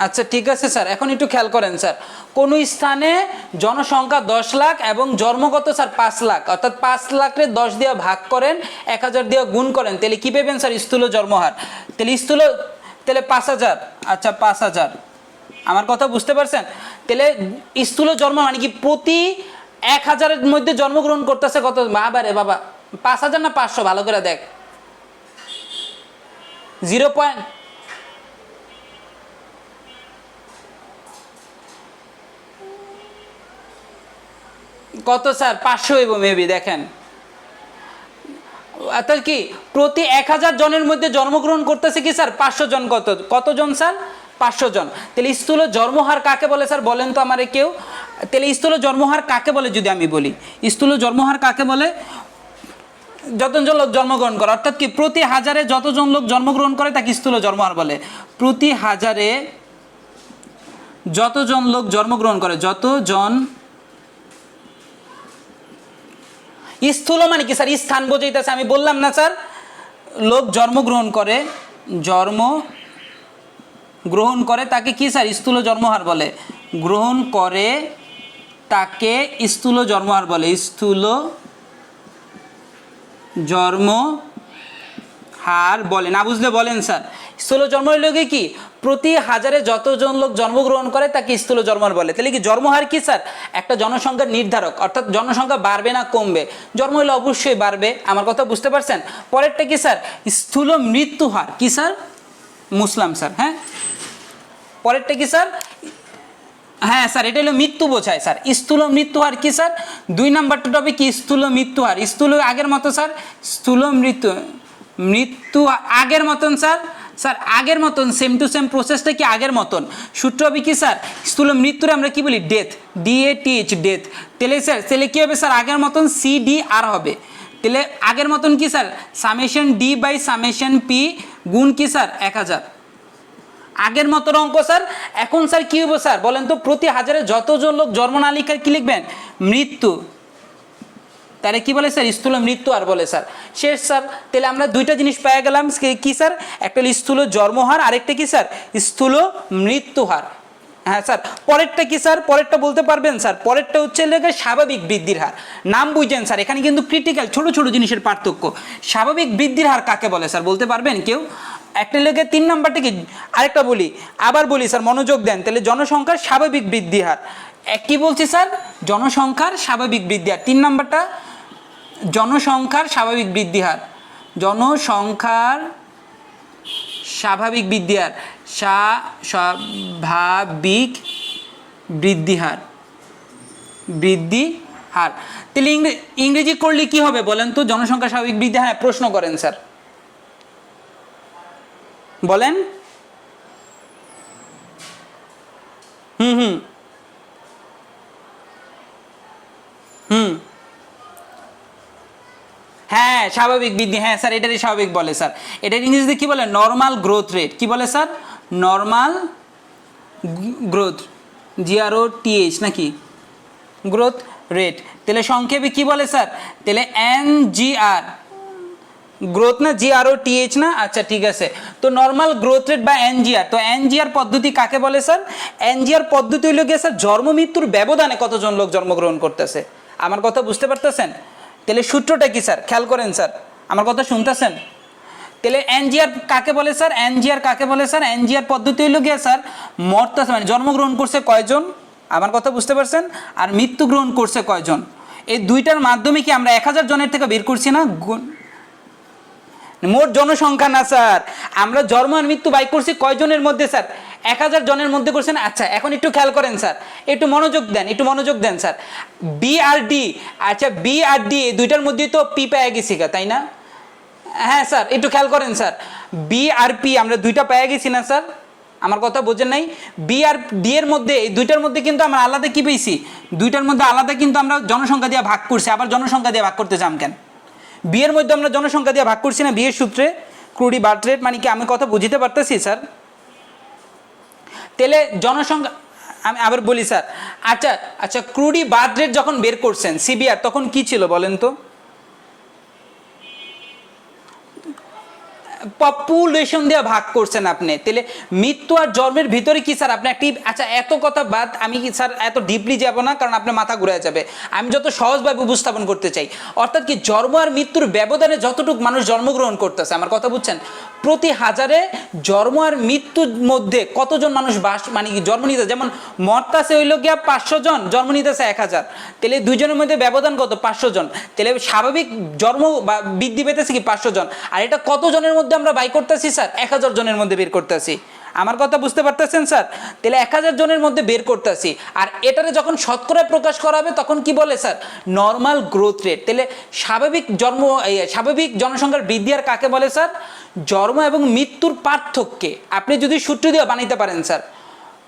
আচ্ছা ঠিক আছে স্যার, এখন একটু খেয়াল করেন স্যার, কোন স্থানে জনসংখ্যা 10 লাখ এবং জন্ম কত স্যার? 5 লাখ, অর্থাৎ 5 লাখের 10 দিয়ে ভাগ করেন, 1000 দিয়ে গুণ করেন, তাহলে কি পাবেন স্যার? স্থূল জন্মহার। তাহলে 5000। আচ্ছা 5000। আমার কথা বুঝতে পারছেন? তাহলে স্থূল জন্ম মানে কি প্রতি 1000-এর মধ্যে জন্মগ্রহণ করতেছে কত? বাবা রে বাবা, 5000 না 500? ভালো করে দেখ। 0. কত স্যার? 500 হইব মেবি, দেখেন। অর্থাৎ কি প্রতি 1000 জনের মধ্যে জন্মগ্রহণ করতেছে কি স্যার? 500 জন। কতজন স্যার? 500 জন। তাহলে স্থূল জন্মহার কাকে বলে স্যার? বলেন তো আমারে কেউ। তাহলে স্থূল জন্মহার কাকে বলে যদি আমি বলি, স্থূল জন্মহার কাকে বলে? যতজন লোক জন্মগ্রহণ করে, অর্থাৎ কি প্রতি 1000-এ যতজন লোক জন্মগ্রহণ করে তাকে স্থূল জন্মহার বলে। প্রতি 1000-এ যতজন লোক জন্মগ্রহণ করে, যতজন, স্থূল মানে কি স্যার? স্থান বোঝাইতেছে। আমি বললাম না স্যার, লোক জন্মগ্রহণ করে তাকে কি স্যার? স্থূল জন্মহার বলে। গ্রহণ করে তাকে স্থূল জন্মহার বলে। স্থূল জন্মহার বলে। না বুঝলে বলেন স্যার। স্থূল জন্মহার লোকে কি প্রতি 1000-এ যতজন লোক জন্মগ্রহণ করে তাকে স্থূল জন্মহার বলে। তাহলে কি জন্মহার কি স্যার? একটা জনসংখ্যার নির্ধারক, অর্থাৎ জনসংখ্যা বাড়বে না কমবে? জন্ম হলে অবশ্যই বাড়বে। আমার কথা বুঝতে পারছেন? পরেরটা কি স্যার? স্থূল মৃত্যুহার। কি স্যার? মুসলাম স্যার। হ্যাঁ, পরেরটা কি স্যার? হ্যাঁ স্যার, এটা হলো মৃত্যু বোঝায় স্যার। স্থূল মৃত্যুহার কি স্যার? 2 নাম্বারটা হবে কি? স্থূল মৃত্যুহার। স্থূল আগের মতো স্যার, স্থূল মৃত্যু আগের মতন স্যার। স্যার আগের মতন, সেম টু সেম প্রসেসটা কি আগের মতন। সূত্র হবে কি স্যার? স্থূল মৃত্যুর আমরা কি বলি? ডেথ। DATH, death. তাহলে কি হবে স্যার? আগের মতন CDR হবে। তাহলে আগের মতন কি sir? Summation D by summation P গুণ কি স্যার? 1000। আগের মতন অঙ্ক স্যার। এখন স্যার কি হবো স্যার বলেন তো? প্রতি 1000-এ যতজন লোক জন্ম না লিখার কি লিখবেন? মৃত্যু। তাহলে কি বলে স্যার? স্থূল মৃত্যু আর বলে স্যার। শেষ স্যার। তাহলে আমরা দুইটা জিনিস পেয়ে গেলাম কি স্যার? একটা হলো স্থূল জন্মহার, আরেকটা কি স্যার? স্থূল মৃত্যুহার। হ্যাঁ স্যার, পরেরটা কি স্যার? পরেরটা বলতে পারবেন স্যার? পরেরটা হচ্ছে স্বাভাবিক বৃদ্ধির হার। নাম বুঝেন স্যার, এখানে কিন্তু ক্রিটিক্যাল ছোট ছোট জিনিসের পার্থক্য। স্বাভাবিক বৃদ্ধির হার কাকে বলে স্যার? বলতে পারবেন কেউ? একটা লেগে 3 নাম্বারটা কি? আরেকটা বলি, আবার বলি স্যার, মনোযোগ দেন। তাহলে জনসংখ্যার স্বাভাবিক বৃদ্ধি হার। কি বলছি স্যার? জনসংখ্যার স্বাভাবিক বৃদ্ধি হার। 3 নাম্বারটা জনসংখ্যার স্বাভাবিক বৃদ্ধি হার। জনসংখ্যার স্বাভাবিক বৃদ্ধি হার। স্বাভাবিক বৃদ্ধি হার। বৃদ্ধি হার। তাহলে ইংরেজি করলে কি হবে বলেন তো? জনসংখ্যার স্বাভাবিক বৃদ্ধি হার। প্রশ্ন করেন স্যার, বলেন। হুম হুম হুম হ্যাঁ, স্বাভাবিক বৃদ্ধি। হ্যাঁ স্যার, এটারই স্বাভাবিক বলে স্যার। এটার ইংরেজিতে কি বলে? Normal growth rate. কি বলে স্যার? নর্মাল গ্রোথ, GROTH নাকি? Growth rate. তাহলে সংক্ষেপে কি বলে স্যার? তাহলে NGR, গ্রোথ না, GROTH না? আচ্ছা ঠিক আছে। তো নর্মাল গ্রোথ রেট বা NGR। তো NGR পদ্ধতি কাকে বলে স্যার? NGR পদ্ধতি হইল গিয়ে স্যার জন্ম মৃত্যুর ব্যবধানে কতজন লোক জন্মগ্রহণ করতেছে। আমার কথা বুঝতে পারতেছেন? তাহলে সূত্রটা কি স্যার? খেয়াল করেন স্যার, আমার কথা শুনতেছেন? তাহলে NGR কাকে বলে স্যার? NGR কাকে বলে স্যার? NGR পদ্ধতি হইল গিয়ে স্যার মরতেছে মানে জন্মগ্রহণ করছে কয়জন, আমার কথা বুঝতে পারছেন, আর মৃত্যুগ্রহণ করছে কয়জন। এই দুইটার মাধ্যমে কি আমরা 1000 জনের থেকে বের করছি না? মোট জনসংখ্যা না স্যার, আমরা জন্ম আর মৃত্যু বাই করছি কয়জনের মধ্যে স্যার? 1000 জনের মধ্যে করছেন। আচ্ছা এখন একটু খেয়াল করেন স্যার, একটু মনোযোগ দেন, একটু মনোযোগ দেন স্যার। বি আর ডি, আচ্ছা বি আর ডি এই দুইটার মধ্যেই তো পি পেয়ে গেছি গা, তাই না? হ্যাঁ স্যার একটু খেয়াল করেন স্যার, বি আর পি আমরা দুইটা পেয়ে গেছি না স্যার? আমার কথা বোঝেন নাই? বি আর ডি এর মধ্যে এই দুইটার মধ্যে কিন্তু আমরা আলাদা কি পেয়েছি, দুইটার মধ্যে আলাদা কিন্তু আমরা জনসংখ্যা দিয়ে ভাগ করছি। আবার জনসংখ্যা দিয়ে ভাগ করতে চাম কেন? বি এর মধ্যে আমরা জনসংখ্যা দিয়ে ভাগ করছি না বিয়ের সূত্রে, ক্রুডি বার্থ রেট, মানে কি আমি কথা বুঝতে পারতেছি স্যার? তাহলে জনসংখ্যা আমি আবার বলি স্যার, আচ্ছা আচ্ছা ক্রুডি বার্থ রেট যখন বের করছেন সিবিআর তখন কি ছিল বলেন তো? পপুলেশন দিয়ে ভাগ করছেন আপনি, তাহলে মৃত্যু আর জন্মের ভিতরে কি স্যার আপনি একটি, আচ্ছা এত কথা বাদ, আমি কি স্যার এত ডিপলি যাব না কারণ আপনার মাথা ঘুরে যাবে, আমি যত সহজভাবে উপস্থাপন করতে চাই। অর্থাৎ কি জন্ম আর মৃত্যুর ব্যবধানে যতটুকু মানুষ জন্মগ্রহণ করতেছে, আমার কথা বুঝছেন? প্রতি হাজারে জন্ম আর মৃত্যুর মধ্যে কতজন মানুষ বাস মানে কি জন্ম নিতেছে, যেমন মরতাছে হইল গিয়া 500 জন, জন্ম নিতেছে 1000, তাহলে দুইজনের মধ্যে ব্যবধান কত? 500 জন। তাহলে স্বাভাবিক জন্ম বা বৃদ্ধি পেতেছে কি 500 জন, আর এটা কত জনের মধ্যে আমরা বাই করতেছি স্যার? 1000 জনের মধ্যে বের করতেছি। আমার কথা বুঝতে পারতেছেন স্যার? তাহলে 1000 জনের মধ্যে বের করতেছি, আর এটারে যখন শতকরায় প্রকাশ করা হবে তখন কি বলে স্যার? Normal growth rate. তাহলে স্বাভাবিক জনসংখ্যার বৃদ্ধি আর কাকে বলে স্যার? জন্ম এবং মৃত্যুর পার্থক্যে আপনি যদি সূত্র দিয়ে বানাইতে পারেন স্যার,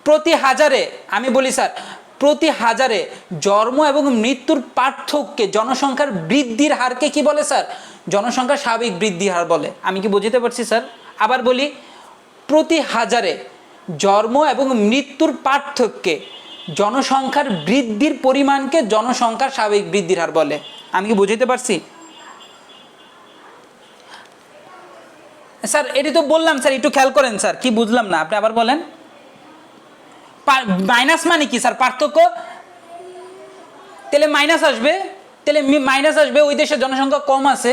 প্রতি হাজারে, আমি বলি স্যার প্রতি হাজারে জন্ম এবং মৃত্যুর পার্থক্যে জনসংখ্যার বৃদ্ধির হারকে কি বলে স্যার? জনসংখ্যার স্বাভাবিক বৃদ্ধি হার বলে। আমি কি বুঝতে পারছি স্যার? আবার বলি, প্রতি হাজারে জন্ম এবং মৃত্যুর পার্থক্যে জনসংখ্যার বৃদ্ধির পরিমাণকে জনসংখ্যার স্বাভাবিক বৃদ্ধির হার বলে। আমি কি বুঝতে পারছি স্যার? এটি তো বললাম স্যার, একটু খেয়াল করেন স্যার, কি বুঝলাম না আপনি আবার বলেন। মাইনাস মানে কি স্যার? পার্থক্য। তাহলে মাইনাস আসবে, তাহলে মাইনাস আসবে, ওই দেশের জনসংখ্যা কম আছে,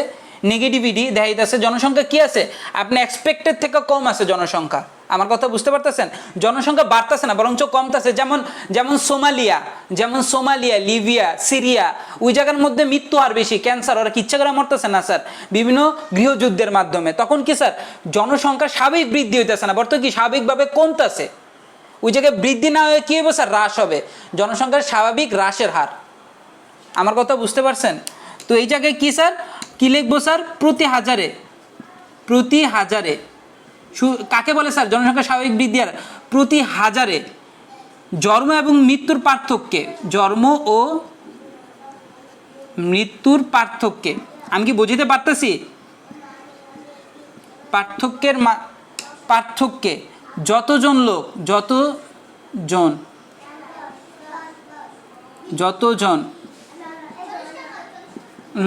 নেগেটিভিটি দেখাইতেছে, জনসংখ্যা কি আছে আপনি এক্সপেক্টেড থেকে কম আছে জনসংখ্যা। আমার কথা বুঝতে পারতেছেন? জনসংখ্যা বাড়তেছে না বরঞ্চ কমতেছে। যেমন সোমালিয়া, লিবিয়া, সিরিয়া, ওই জায়গার মধ্যে মৃত্যু হার বেশি, ক্যান্সার, ওরা কি ইচ্ছা করে মরতেছে না স্যার, বিভিন্ন গৃহযুদ্ধের মাধ্যমে। তখন কি স্যার জনসংখ্যা স্বাভাবিক বৃদ্ধি হইতেছে না, বর্তমানে কি স্বাভাবিকভাবে কমতেছে। ওই জায়গায় বৃদ্ধি না হয়ে কী হবে স্যার? হ্রাস হবে, জনসংখ্যার স্বাভাবিক হ্রাসের হার। আমার কথা বুঝতে পারছেন? তো এই জায়গায় কি স্যার কি লিখবো স্যার? প্রতি হাজারে কাকে বলে স্যার? জনসংখ্যার স্বাভাবিক বৃদ্ধি হার। প্রতি হাজারে জন্ম এবং মৃত্যুর পার্থক্যে, জন্ম ও মৃত্যুর পার্থক্যে, আমি কি বুঝতে পারতেছি? পার্থক্যে যতজন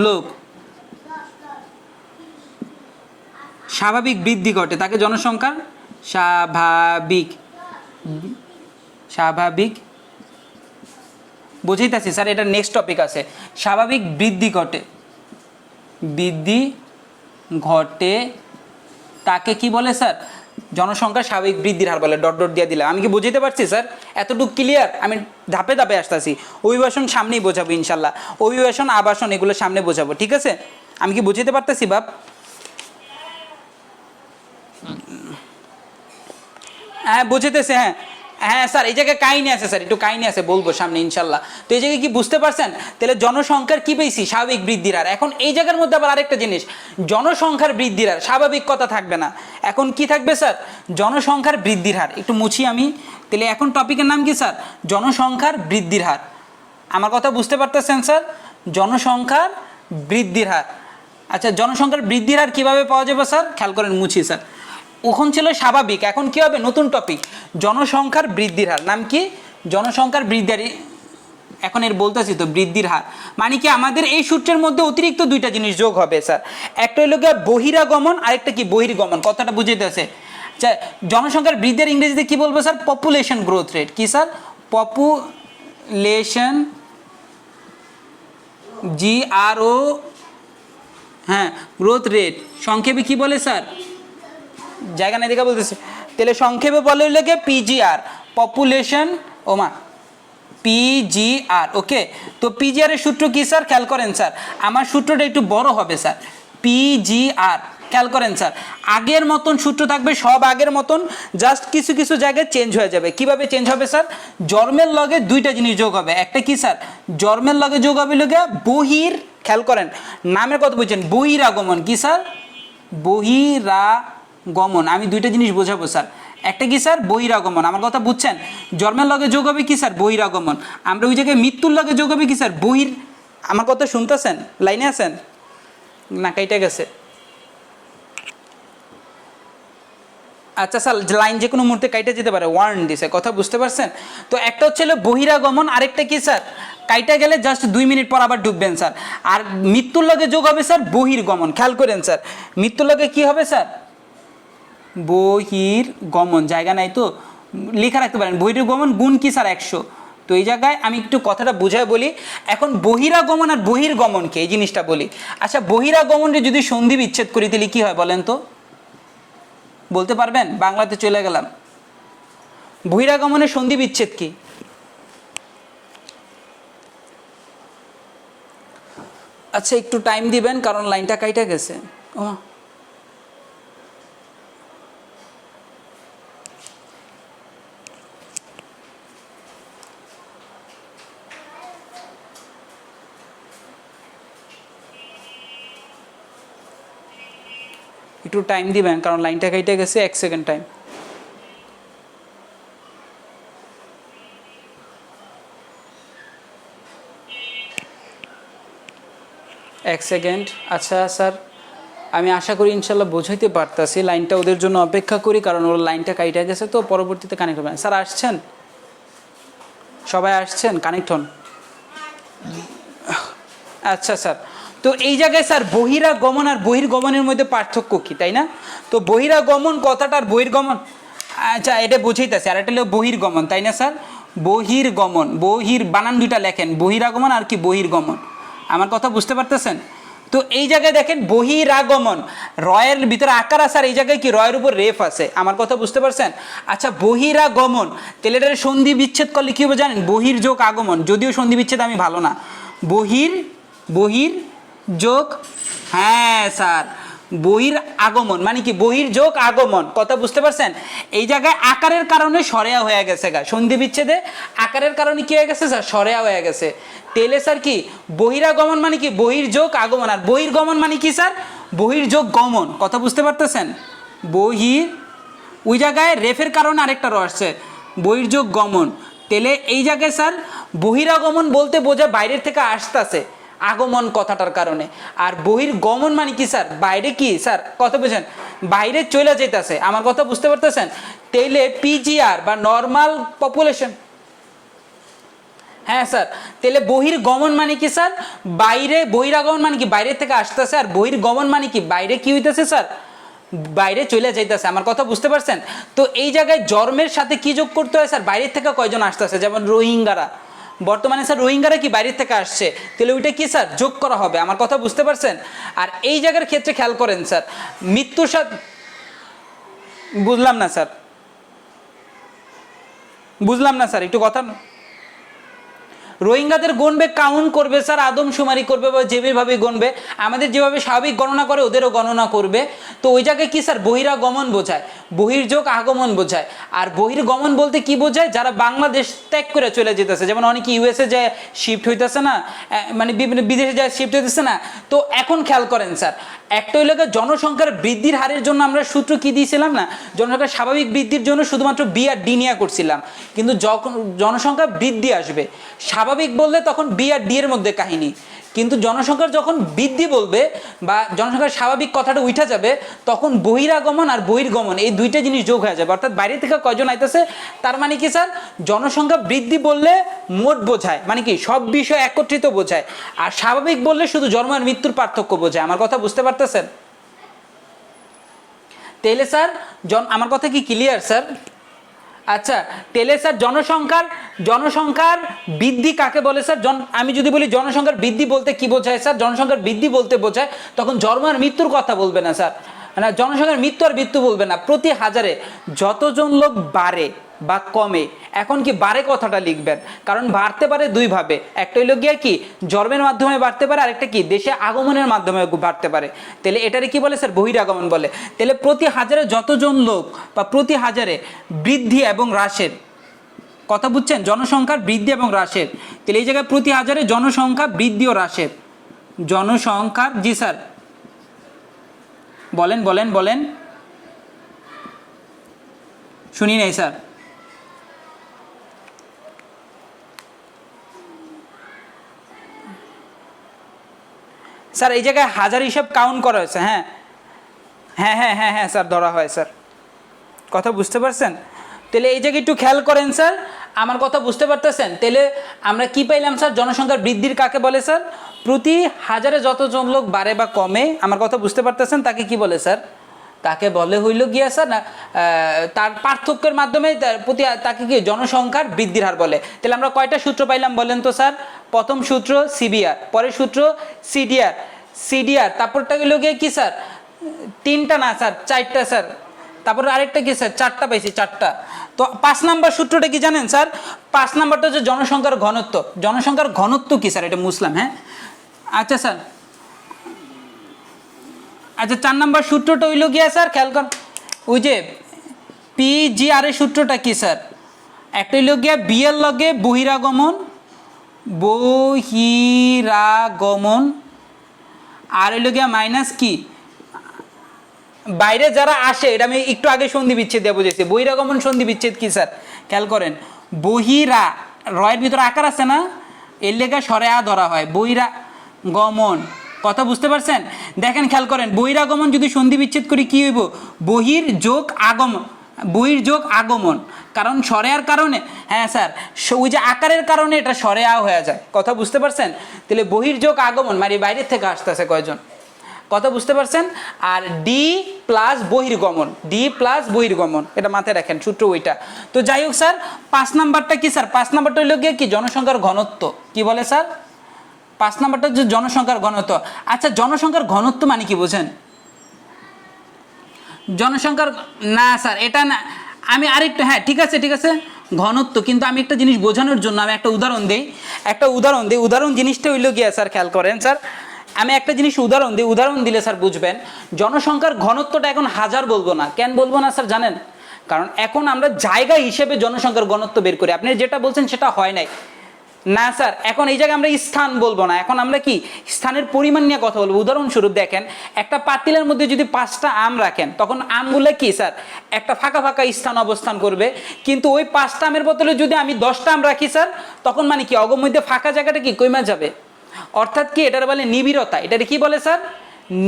লোক স্বাভাবিক বৃদ্ধি ঘটে তাকে জনসংখ্যার স্বাভাবিক বুঝাইতেছি স্যার, এটা নেক্সট টপিক আছে। স্বাভাবিক বৃদ্ধি ঘটে তাকে কি বলে স্যার? জনসংখ্যার স্বাভাবিক বৃদ্ধির হার বলে। ডট ডট দিয়ে দিলাম। আমি কি বুঝতে পারছি স্যার? এতটুকু ক্লিয়ার? আমি ধাপে ধাপে আসতেছি। অভিবাসন সামনেই বোঝাবো ইনশাল্লাহ, অভিবাসন আবাসন এগুলো সামনে বোঝাবো, ঠিক আছে? আমি কি বুঝতে পারতেছি বাপ? হ্যাঁ বুঝতেছে, হ্যাঁ হ্যাঁ স্যার এই জায়গায় কাহিনী আছে স্যার, একটু কাহিনী আছে, বলবো সামনে ইনশাল্লাহ। তো এই জায়গায় কি বুঝতে পারছেন? তাহলে জনসংখ্যার কি পেয়েছি? স্বাভাবিক বৃদ্ধির হার। এখন এই জায়গার মধ্যে আবার আরেকটা জিনিস, জনসংখ্যার বৃদ্ধির হার, স্বাভাবিক কথা থাকবে না, এখন কি থাকবে স্যার? জনসংখ্যার বৃদ্ধির হার। একটু মুছি আমি, তাহলে এখন টপিকের নাম কি স্যার? জনসংখ্যার বৃদ্ধির হার। আমার কথা বুঝতে পারতেছেন স্যার? জনসংখ্যার বৃদ্ধির হার। আচ্ছা জনসংখ্যার বৃদ্ধির হার কীভাবে পাওয়া যাবে স্যার? খেয়াল করেন, মুছি স্যার। ওখান ছিল স্বাভাবিক, এখন কি হবে? নতুন টপিক, জনসংখ্যার বৃদ্ধির হার। নাম কি? জনসংখ্যার বৃদ্ধির। এখন এর বলতেছি তো বৃদ্ধির হার মানে কি? আমাদের এই সূত্রের মধ্যে অতিরিক্ত দুইটা জিনিস যোগ হবে স্যার, একটা হলো গিয়ে বহিরাগমন, আরেকটা কি বহির্গমন। কথাটা বুঝাইতেছে? আচ্ছা জনসংখ্যার বৃদ্ধির ইংরেজিতে কি বলবো স্যার? Population growth rate. কি স্যার? পপুলেশন, GRO, হ্যাঁ গ্রোথ রেট। সংক্ষেপে কি বলে স্যার? জায়গা নাই দেখা বলতেছে, তাহলে সংক্ষেপে বলে হইলে গিয়ে PGR, পপুলেশন, PGR। ওকে, তো PGR এর সূত্র কি স্যার? খেয়াল করেন স্যার, আমার সূত্রটা একটু বড় হবে স্যার। PGR খেয়াল করেন স্যার, আগের মতন সূত্র থাকবে, সব আগের মতন, জাস্ট কিছু কিছু জায়গায় চেঞ্জ হয়ে যাবে। কিভাবে চেঞ্জ হবে স্যার? জন্মের লগে দুইটা জিনিস যোগ হবে। একটা কি স্যার? জন্মের লগে যোগ হবে লগে বহির, খেয়াল করেন নামের কথা বুঝছেন, বহিরাগমন। কি স্যার? বহিরাগমন। আমি দুইটা জিনিস বোঝাবো স্যার। একটা কি স্যার? বহিরাগমন। আমার কথা বুঝছেন? জন্মের লগে যোগ হবে কি স্যার? বহিরাগমন। আমরা ওই জায়গায় মৃত্যুর লগে যোগ হবে কি স্যার? বহির। আমার কথা শুনতেছেন? লাইনে আছেন না? কাইটা গেছে? আচ্ছা স্যার, লাইন যে কোনো মুহূর্তে কাইটা যেতে পারে, ওয়ার্ন দিছে, কথা বুঝতে পারছেন? তো একটা হচ্ছে বহিরাগমন, আরেকটা কি স্যার? কাইটা গেলে জাস্ট 2 মিনিট পর আবার ঢুকবেন স্যার। আর মৃত্যুর লগে যোগ হবে স্যার বহির্গমন। খেয়াল করেন স্যার, মৃত্যুর লগে কি হবে স্যার? বহির্গমন। জায়গা নাই তো, লেখা রাখতে পারেন বহির্গমন গুণ কি স্যার? 100। তো এই জায়গায় আমি একটু কথাটা বুঝায় বলি। এখন বহিরাগমন আর বহির্গমনকে এই জিনিসটা বলি। আচ্ছা, বহিরাগমনকে যদি সন্ধি বিচ্ছেদ করি তাহলে কি হয় বলেন তো? বলতে পারবেন? বাংলাতে চলে গেলাম। বহিরাগমনের সন্ধি বিচ্ছেদ কি? আচ্ছা, একটু টাইম দিবেন কারণ লাইনটা কাইটা গেছে। ও, একটু টাইম দিবেন কারণ লাইনটা কাইটা গেছে। 1 সেকেন্ড টাইম। এক সেকেন্ড। আচ্ছা স্যার, আমি আশা করি ইনশাল্লাহ বোঝাইতে পারতাছি। লাইনটা ওদের জন্য অপেক্ষা করি কারণ ওর লাইনটা কাইটা গেছে, তো পরবর্তীতে কানেক্ট হবে। স্যার আসছেন? সবাই আসছেন? কানেক্ট হন। আচ্ছা স্যার, তো এই জায়গায় স্যার বহিরাগমন আর বহির্গমনের মধ্যে পার্থক্য কি, তাই না? তো বহিরাগমন কথাটা আর বহির্গমন, আচ্ছা এটা বুঝাইতেছে। আর এটা হলো বহির্গমন, তাই না স্যার? বহির্গমন, বহির বানান দুইটা লেখেন, বহিরাগমন আর কি বহির্গমন। আমার কথা বুঝতে পারতেছেন? তো এই জায়গায় দেখেন বহিরাগমন, রয়ের ভিতরে আকার আছে আর এই জায়গায় কি রয়ের উপর রেফ আছে। আমার কথা বুঝতে পারছেন? আচ্ছা, বহিরাগমন তাহলে এটার সন্ধি বিচ্ছেদ করলে কি হবে জানেন? বহির যোগ আগমন। যদিও সন্ধি বিচ্ছেদ আমি ভালো না। বহির, বহির যোগ, হ্যাঁ স্যার, বহির আগমন মানে কি? বহির যোগ আগমন। কথা বুঝতে পারছেন? এই জায়গায় আকারের কারণে সরেয়া হয়ে গেছে গা, সন্ধি বিচ্ছেদে আকারের কারণে কি হয়ে গেছে স্যার? সরেয়া হয়ে গেছে। তেলে স্যার কি বহিরাগমন মানে কি? বহির যোগ আগমন। আর বহির্গমন মানে কি স্যার? বহির যোগ গমন। কথা বুঝতে পারতেছেন? বহির, ওই জায়গায় রেফের কারণে আরেকটা র আসছে, বহির যোগ গমন। তেলে এই জায়গায় স্যার বহিরাগমন বলতে বোঝায় বাইরের থেকে আসতেছে, আগমন কথাটার কারণে। আর বহির্গমন মানে কি স্যার? বাইরে কি স্যার? কথা বুঝেন? বাইরে চলে যেতেছে। আমার কথা বুঝতে পারতেছেন? তেলে পিজিআর বা নর্মাল পপুলেশন, হ্যাঁ স্যার। তাহলে বহির্গমন মানে কি স্যার? বাইরে, বহিরাগমন মানে কি? বাইরে থেকে আসতেছে। আর বহির্গমন মানে কি? বাইরে কি হইতেছে স্যার? বাইরে চলে যাইতেছে। আমার কথা বুঝতে পারছেন? তো এই জায়গায় জন্মের সাথে কি যোগ করতে হয় স্যার? বাইরের থেকে কয়জন আসতেছে, যেমন রোহিঙ্গারা বর্তমানে স্যার, রোহিঙ্গারা কি বাইরের থেকে আসছে, তাহলে ওইটা কি স্যার? যোগ করা হবে। আমার কথা বুঝতে পারছেন? আর এই জায়গার ক্ষেত্রে খেয়াল করেন স্যার, মৃত্যুর সাথে, বুঝলাম না স্যার, বুঝলাম না স্যার, একটু কথা। রোহিঙ্গাদের গণবে, কাউন্ট করবে স্যার, আদমশুমারি করবে বা যেভাবে গণবে, আমাদের যেভাবে স্বাভাবিক গণনা করে ওদেরও গণনা করবে। তো ওই জায়গায় কি স্যার? বহিরাগমন বোঝায়, বহির্যোগ আগমন বোঝায়। আর বহির্গমন বলতে কি বোঝায়? যারা বাংলাদেশ ত্যাগ করে চলে যেতেছে, যেমন অনেকে ইউএসএ যায় শিফট হইতেছে না, মানে বিভিন্ন বিদেশে যায় শিফট হইতেছে না। তো এখন খেয়াল করেন স্যার, একটা হইল জনসংখ্যার বৃদ্ধির হারের জন্য আমরা সূত্র কি দিয়েছিলাম না? জনসংখ্যার স্বাভাবিক বৃদ্ধির জন্য শুধুমাত্র বি আর ডি নিয়ে করছিলাম। কিন্তু যখন জনসংখ্যা বৃদ্ধি আসবে, স্বাভাবিক বললে তখন বি আর ডি এর মধ্যে কাহিনী। কিন্তু জনসংখ্যার যখন বৃদ্ধি বলবে বা জনসংখ্যার স্বাভাবিক কথাটা উঠা যাবে, তখন বহিরাগমন আর বহির্গমন এই দুইটা জিনিস যোগ হয়ে যাবে। অর্থাৎ বাইরে থেকে কয়জন আইতেছে, তার মানে কি স্যার? জনসংখ্যা বৃদ্ধি বললে মোট বোঝায়, মানে কি সব বিষয় একত্রিত বোঝায়। আর স্বাভাবিক বললে শুধু জন্ম আর মৃত্যুর পার্থক্য বোঝায়। আমার কথা বুঝতে পারতেছেন? তাহলে স্যার আমার কথা কি ক্লিয়ার স্যার? আচ্ছা, তাহলে স্যার জনসংখ্যার বৃদ্ধি কাকে বলে স্যার? আমি যদি বলি জনসংখ্যার বৃদ্ধি বলতে কি বোঝায় স্যার? জনসংখ্যার বৃদ্ধি বলতে বোঝায় তখন জন্ম আর মৃত্যুর কথা বলবে না স্যার, না জনসংখ্যার মৃত্যু আর মৃত্যু বলবে না, প্রতি হাজারে যতজন লোক বাড়ে বা কমে। এখন কি বাড়ে কথাটা লিখবেন, কারণ বাড়তে পারে দুইভাবে, একটা হইল গিয়া কি জন্মের মাধ্যমে বাড়তে পারে, আরেকটা কি দেশে আগমনের মাধ্যমে বাড়তে পারে। তাহলে এটারে কি বলে স্যার? বহিরাগমন বলে। তাহলে প্রতি হাজারে যতজন লোক বা প্রতি হাজারে বৃদ্ধি এবং হ্রাসের কথা বুঝছেন, জনসংখ্যার বৃদ্ধি এবং হ্রাসের। তাহলে এই জায়গায় প্রতি হাজারে জনসংখ্যা বৃদ্ধি ও হ্রাসের, জনসংখ্যার, জি স্যার বলেন বলেন বলেন, শুনি নাই স্যার। স্যার এই জায়গায় হাজার হিসাব কাউন্ট করা হয়েছে। হ্যাঁ হ্যাঁ হ্যাঁ হ্যাঁ হ্যাঁ স্যার, ধরা হয় স্যার। কথা বুঝতে পারছেন? তাহলে এই জায়গায় একটু খেয়াল করেন স্যার, আমার কথা বুঝতে পারতেছেন? তাহলে আমরা কি পাইলাম স্যার? জনসংখ্যার বৃদ্ধির কাকে বলে স্যার? প্রতি হাজারে যতজন লোক বাড়ে বা কমে, আমার কথা বুঝতে পারতেছেন, তাকে কি বলে স্যার? তাকে বলে হইল গিয়া স্যার না, তার পার্থক্যের মাধ্যমে তাকে কি জনসংখ্যার বৃদ্ধির হার বলে। তাহলে আমরা কয়টা সূত্র পাইলাম বলেন তো স্যার? প্রথম সূত্র সিবিআর, পরের সূত্র সিডিআর, সিডিআর তারপরটা হইল গিয়ে কি স্যার? তিনটা না স্যার, চারটা স্যার। তারপরে আরেকটা কি স্যার? চারটা পাইছি, চারটা। তো 5 নাম্বার সূত্রটা কি জানেন স্যার? 5 নাম্বারটা হচ্ছে জনসংখ্যার ঘনত্ব। জনসংখ্যার ঘনত্ব কি স্যার? এটা মুসলাম। হ্যাঁ আচ্ছা স্যার, আচ্ছা 4 নাম্বার সূত্রটা হইল গিয়া স্যার, খেয়াল কর, ওই যে পিজিআর এর সূত্রটা কি স্যার? একটা হইল গিয়া বি এর লগে বহিরাগমন, বহিরাগমন, আর হইল গিয়া মাইনাস কি বাইরে যারা আসে। এটা আমি একটু আগে সন্ধি বিচ্ছেদ দিয়ে বুঝেছি। বহিরাগমন সন্ধি বিচ্ছেদ কি স্যার? খেয়াল করেন, বহিরা রয়ের ভিতরে আকার আছে না, এর লেখা সরে আ ধরা হয়, বহিরাগমন। কথা বুঝতে পারছেন? দেখেন খেয়াল করেন, বহিরাগমন যদি সন্ধি বিচ্ছেদ করি কি হইব? বহির যোগ আগমন, বহির যোগ আগমন, কারণ সরেয়ার কারণে, হ্যাঁ স্যার ওই যে আকারের কারণে এটা সরে আ হয়ে যায়। কথা বুঝতে পারছেন? তাহলে বহির যোগ আগমন মানে বাইরের থেকে আসতেছে কয়জন। কথা বুঝতে পারছেন? আর ডি প্লাস বহির্গমন, ডি প্লাস বহির্গমন, এটা মাথায় রাখেন সূত্র ওইটা। তো যাই হোক স্যার, 5 নাম্বারটা কি স্যার? 5 নাম্বারটা হইল গিয়ে কি জনসংখ্যার ঘনত্ব। কি বলে স্যার? 5 নাম্বারটা হচ্ছে জনসংখ্যার ঘনত্ব। আচ্ছা জনসংখ্যার ঘনত্ব মানে কি বোঝেন? জনসংখ্যার না স্যার এটা না, আমি আরেকটু, হ্যাঁ ঠিক আছে ঠিক আছে, ঘনত্ব, কিন্তু আমি একটা জিনিস বোঝানোর জন্য আমি একটা উদাহরণ দিই, উদাহরণ জিনিসটা হইল গিয়া স্যার, খেয়াল করেন স্যার, আমি একটা জিনিস উদাহরণ দিই, উদাহরণ দিলে স্যার বুঝবেন। জনসংখ্যার ঘনত্বটা এখন হাজার বলবো না, কেন বলবো না স্যার জানেন? কারণ এখন আমরা জায়গা হিসেবে জনসংখ্যার ঘনত্ব বের করি। আপনি যেটা বলছেন সেটা হয় নাই না স্যার, এখন এই জায়গায় আমরা স্থান বলবো না, এখন আমরা কি স্থানের পরিমাণ নিয়ে কথা বলবো। উদাহরণস্বরূপ দেখেন, একটা পাতিলের মধ্যে যদি 5টা আম রাখেন, তখন আমগুলো কি স্যার একটা ফাঁকা ফাঁকা স্থান অবস্থান করবে। কিন্তু ওই 5টা আমের বদলে যদি আমি 10টা আম রাখি স্যার, তখন মানে কি অগমধ্যে ফাঁকা জায়গাটা কি কমে যাবে। অর্থাৎ কি এটার বলে নিবিড়তা। এটারে কি বলে স্যার?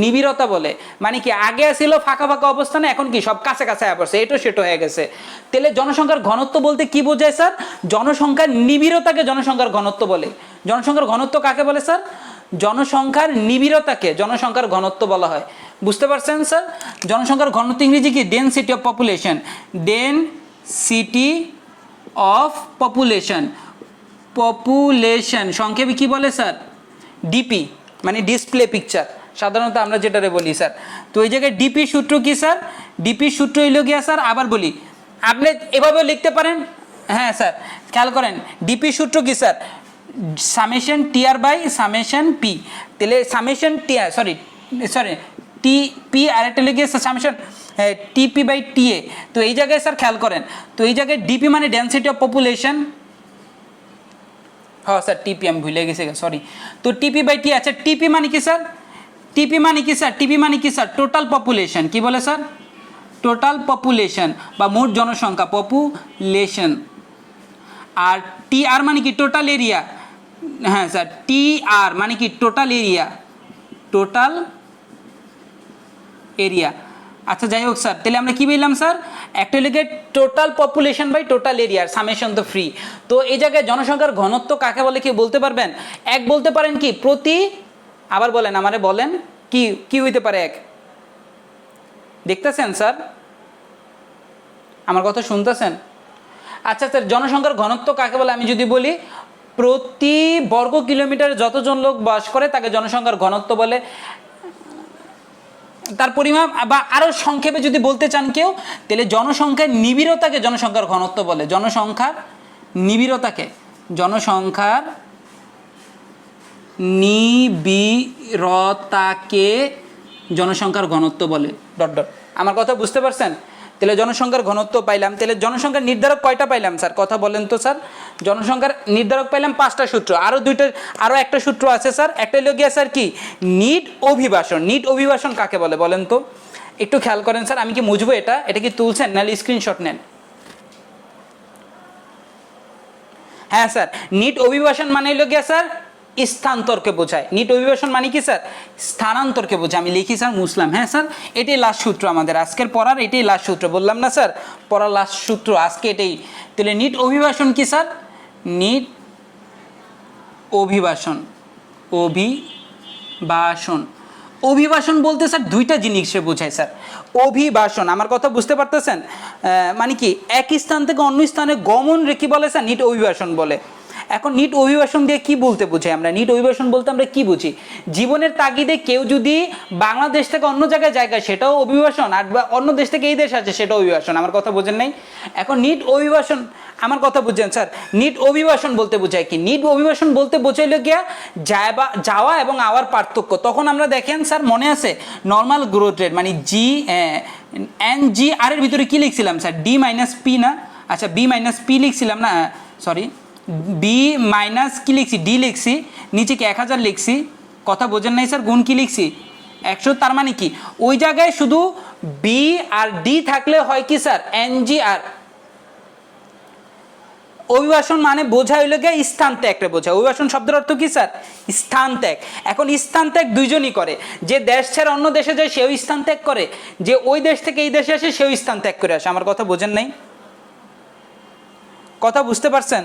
নিবিড়তা বলে। মানে কি আগে ছিল ফাঁকা ফাঁকা অবস্থানে, এখন কি সব কাছে কাছে পড়ছে, এটো সেটো হয়ে গেছে। তাহলে জনসংখ্যার ঘনত্ব বলতে কি বোঝায় স্যার? জনসংখ্যার নিবিড়তাকে জনসংখ্যার ঘনত্ব বলে। জনসংখ্যার ঘনত্ব কাকে বলে স্যার? জনসংখ্যার নিবিড়তাকে জনসংখ্যার ঘনত্ব বলা হয়। বুঝতে পারছেন স্যার? জনসংখ্যার ঘনত্ব ইংরেজি কি? Density of population. Density of population, population সংক্ষেপে কি বলে স্যার? ডিপি, মানে ডিসপ্লে পিকচার সাধারণত আমরা যেটারে বলি স্যার। তো এই জায়গায় ডিপি সূত্র কি স্যার? ডিপি সূত্র হইল গিয়া স্যার, আবার বলি, আপনি এভাবেও লিখতে পারেন। হ্যাঁ স্যার খেয়াল করেন, ডিপি সূত্র কি sir? Summation TR by summation P. তাহলে সামেশন টিআর সরি টিপি আর একটা লিখে সামেশন টিপি বাই টিএ। তো এই জায়গায় স্যার খেয়াল করেন, তো এই জায়গায় ডিপি মানে ডেনসিটি অফ পপুলেশন, হ্যাঁ স্যার টিপি আমি ভুলে গেছি সরি। তো টিপি বাই টি। আচ্ছা টিপি মানে কি স্যার? টিপি মানে কি স্যার? টিপি মানে কি স্যার? Total population. কি বলে স্যার? টোটাল পপুলেশন বা মোট জনসংখ্যা, পপুলেশন। আর টি আর মানে কি? Total area. হ্যাঁ স্যার টি আর মানে কি? Total area, total area. আচ্ছা যাই হোক স্যার, তাহলে আমরা কি বললাম স্যার? একটা লিখে টোটাল পপুলেশন বাই টোটাল এরিয়ার সামেশন তো ফ্রি। তো এই জায়গায় জনসংখ্যার ঘনত্ব কাকে বলে কি বলতে পারবেন? এক বলতে পারেন কি প্রতি, আবার বলেন আমারে বলেন কি কি হইতে পারে এক? দেখতেছেন স্যার আমার কথা শুনতেছেন? আচ্ছা স্যার জনসংখ্যার ঘনত্ব কাকে বলে আমি যদি বলি, প্রতি বর্গ কিলোমিটারে যতজন লোক বাস করে তাকে জনসংখ্যার ঘনত্ব বলে। তার পরিমাপ বা আরো সংক্ষেপে যদি বলতে চান কেউ, তাহলে জনসংখ্যার নিবিড়তাকে জনসংখ্যার ঘনত্ব বলে। জনসংখ্যার নিবিড়তাকে জনসংখ্যার নিবিড়তাকে জনসংখ্যার ঘনত্ব বলে। Dot dot. আমার কথা বুঝতে পারছেন? তাহলে জনসংখ্যার ঘনত্ব পাইলাম, তাহলে জনসংখ্যার নির্ধারক কয়টা পাইলাম স্যার? কথা বলেন তো স্যার। জনসংখ্যার নির্ধারক পাইলাম 5টা সূত্র, আরও একটা সূত্র আছে স্যার। একটা হলো গিয়া স্যার কি, নিট অভিবাসন। নিট অভিবাসন কাকে বলে বলেন তো? একটু খেয়াল করেন স্যার, আমি কি মুছবো এটা কি তুলছেন নাহলে স্ক্রিনশট নেন? হ্যাঁ স্যার, নিট অভিবাসন মানে হলো গিয়া স্যার স্থানান্তরকে বোঝায়। নিট অভিবাসন মানে কি স্যার? স্থানান্তরকে বোঝায়। আমি লিখি স্যার, মুসলাম। হ্যাঁ স্যার, এটাই লাস্ট সূত্র আমাদের আজকের পড়ার, এটাই লাস্ট সূত্র। বললাম না স্যার, পড়ার লাস্ট সূত্র আজকে এটাই। তাহলে নিট অভিবাসন কি স্যার? নিট অভিবাসন, অভিবাসন অভিবাসন বলতে স্যার দুইটা জিনিসে বোঝায় স্যার। অভিবাসন, আমার কথা বুঝতে পারতেছেন? মানে কি, এক স্থান থেকে অন্য স্থানে গমন রে কি বলে স্যার? নিট অভিবাসন বলে। এখন নিট অভিবাসন দিয়ে কি বলতে বুঝাই আমরা? নিট অভিবাসন বলতে আমরা কি বুঝি? জীবনের তাগিদে কেউ যদি বাংলাদেশ থেকে অন্য জায়গায় সেটাও অভিবাসন, আর অন্য দেশ থেকে এই দেশ আছে সেটাও অভিবাসন। আমার কথা বোঝেন নাই? এখন নিট অভিবাসন, আমার কথা বুঝছেন স্যার? নিট অভিবাসন বলতে বোঝায় কি? নিট অভিবাসন বলতে বোঝাইলো গিয়া যাওয়া এবং আওয়ার পার্থক্য। তখন আমরা দেখেন স্যার, মনে আছে নর্মাল গ্রোথ রেট মানে NGR এর ভিতরে কি লিখছিলাম স্যার? D - P না? আচ্ছা, B - P লিখছিলাম না, সরি, B মাইনাস কি লিখছি? D লিখছি, নিচে কি 1000 লিখছি? কথা বোঝেন নাই স্যার? গুণ কি লিখছি? 100। তার মানে কি ওই জায়গায় শুধু B আর D থাকলে হয় কি স্যার? NGR। অভিবাসন মানে বোঝা হইল গিয়ে স্থান ত্যাগটা বোঝা। অভিবাসন শব্দের অর্থ কি স্যার? স্থান ত্যাগ। এখন স্থান ত্যাগ দুইজনই করে, যে দেশ ছেড়ে অন্য দেশে যায় সেও স্থান ত্যাগ করে, যে ওই দেশ থেকে এই দেশে আসে সেও স্থান ত্যাগ করে আসে। আমার কথা বোঝেন নাই? কথা বুঝতে পারছেন?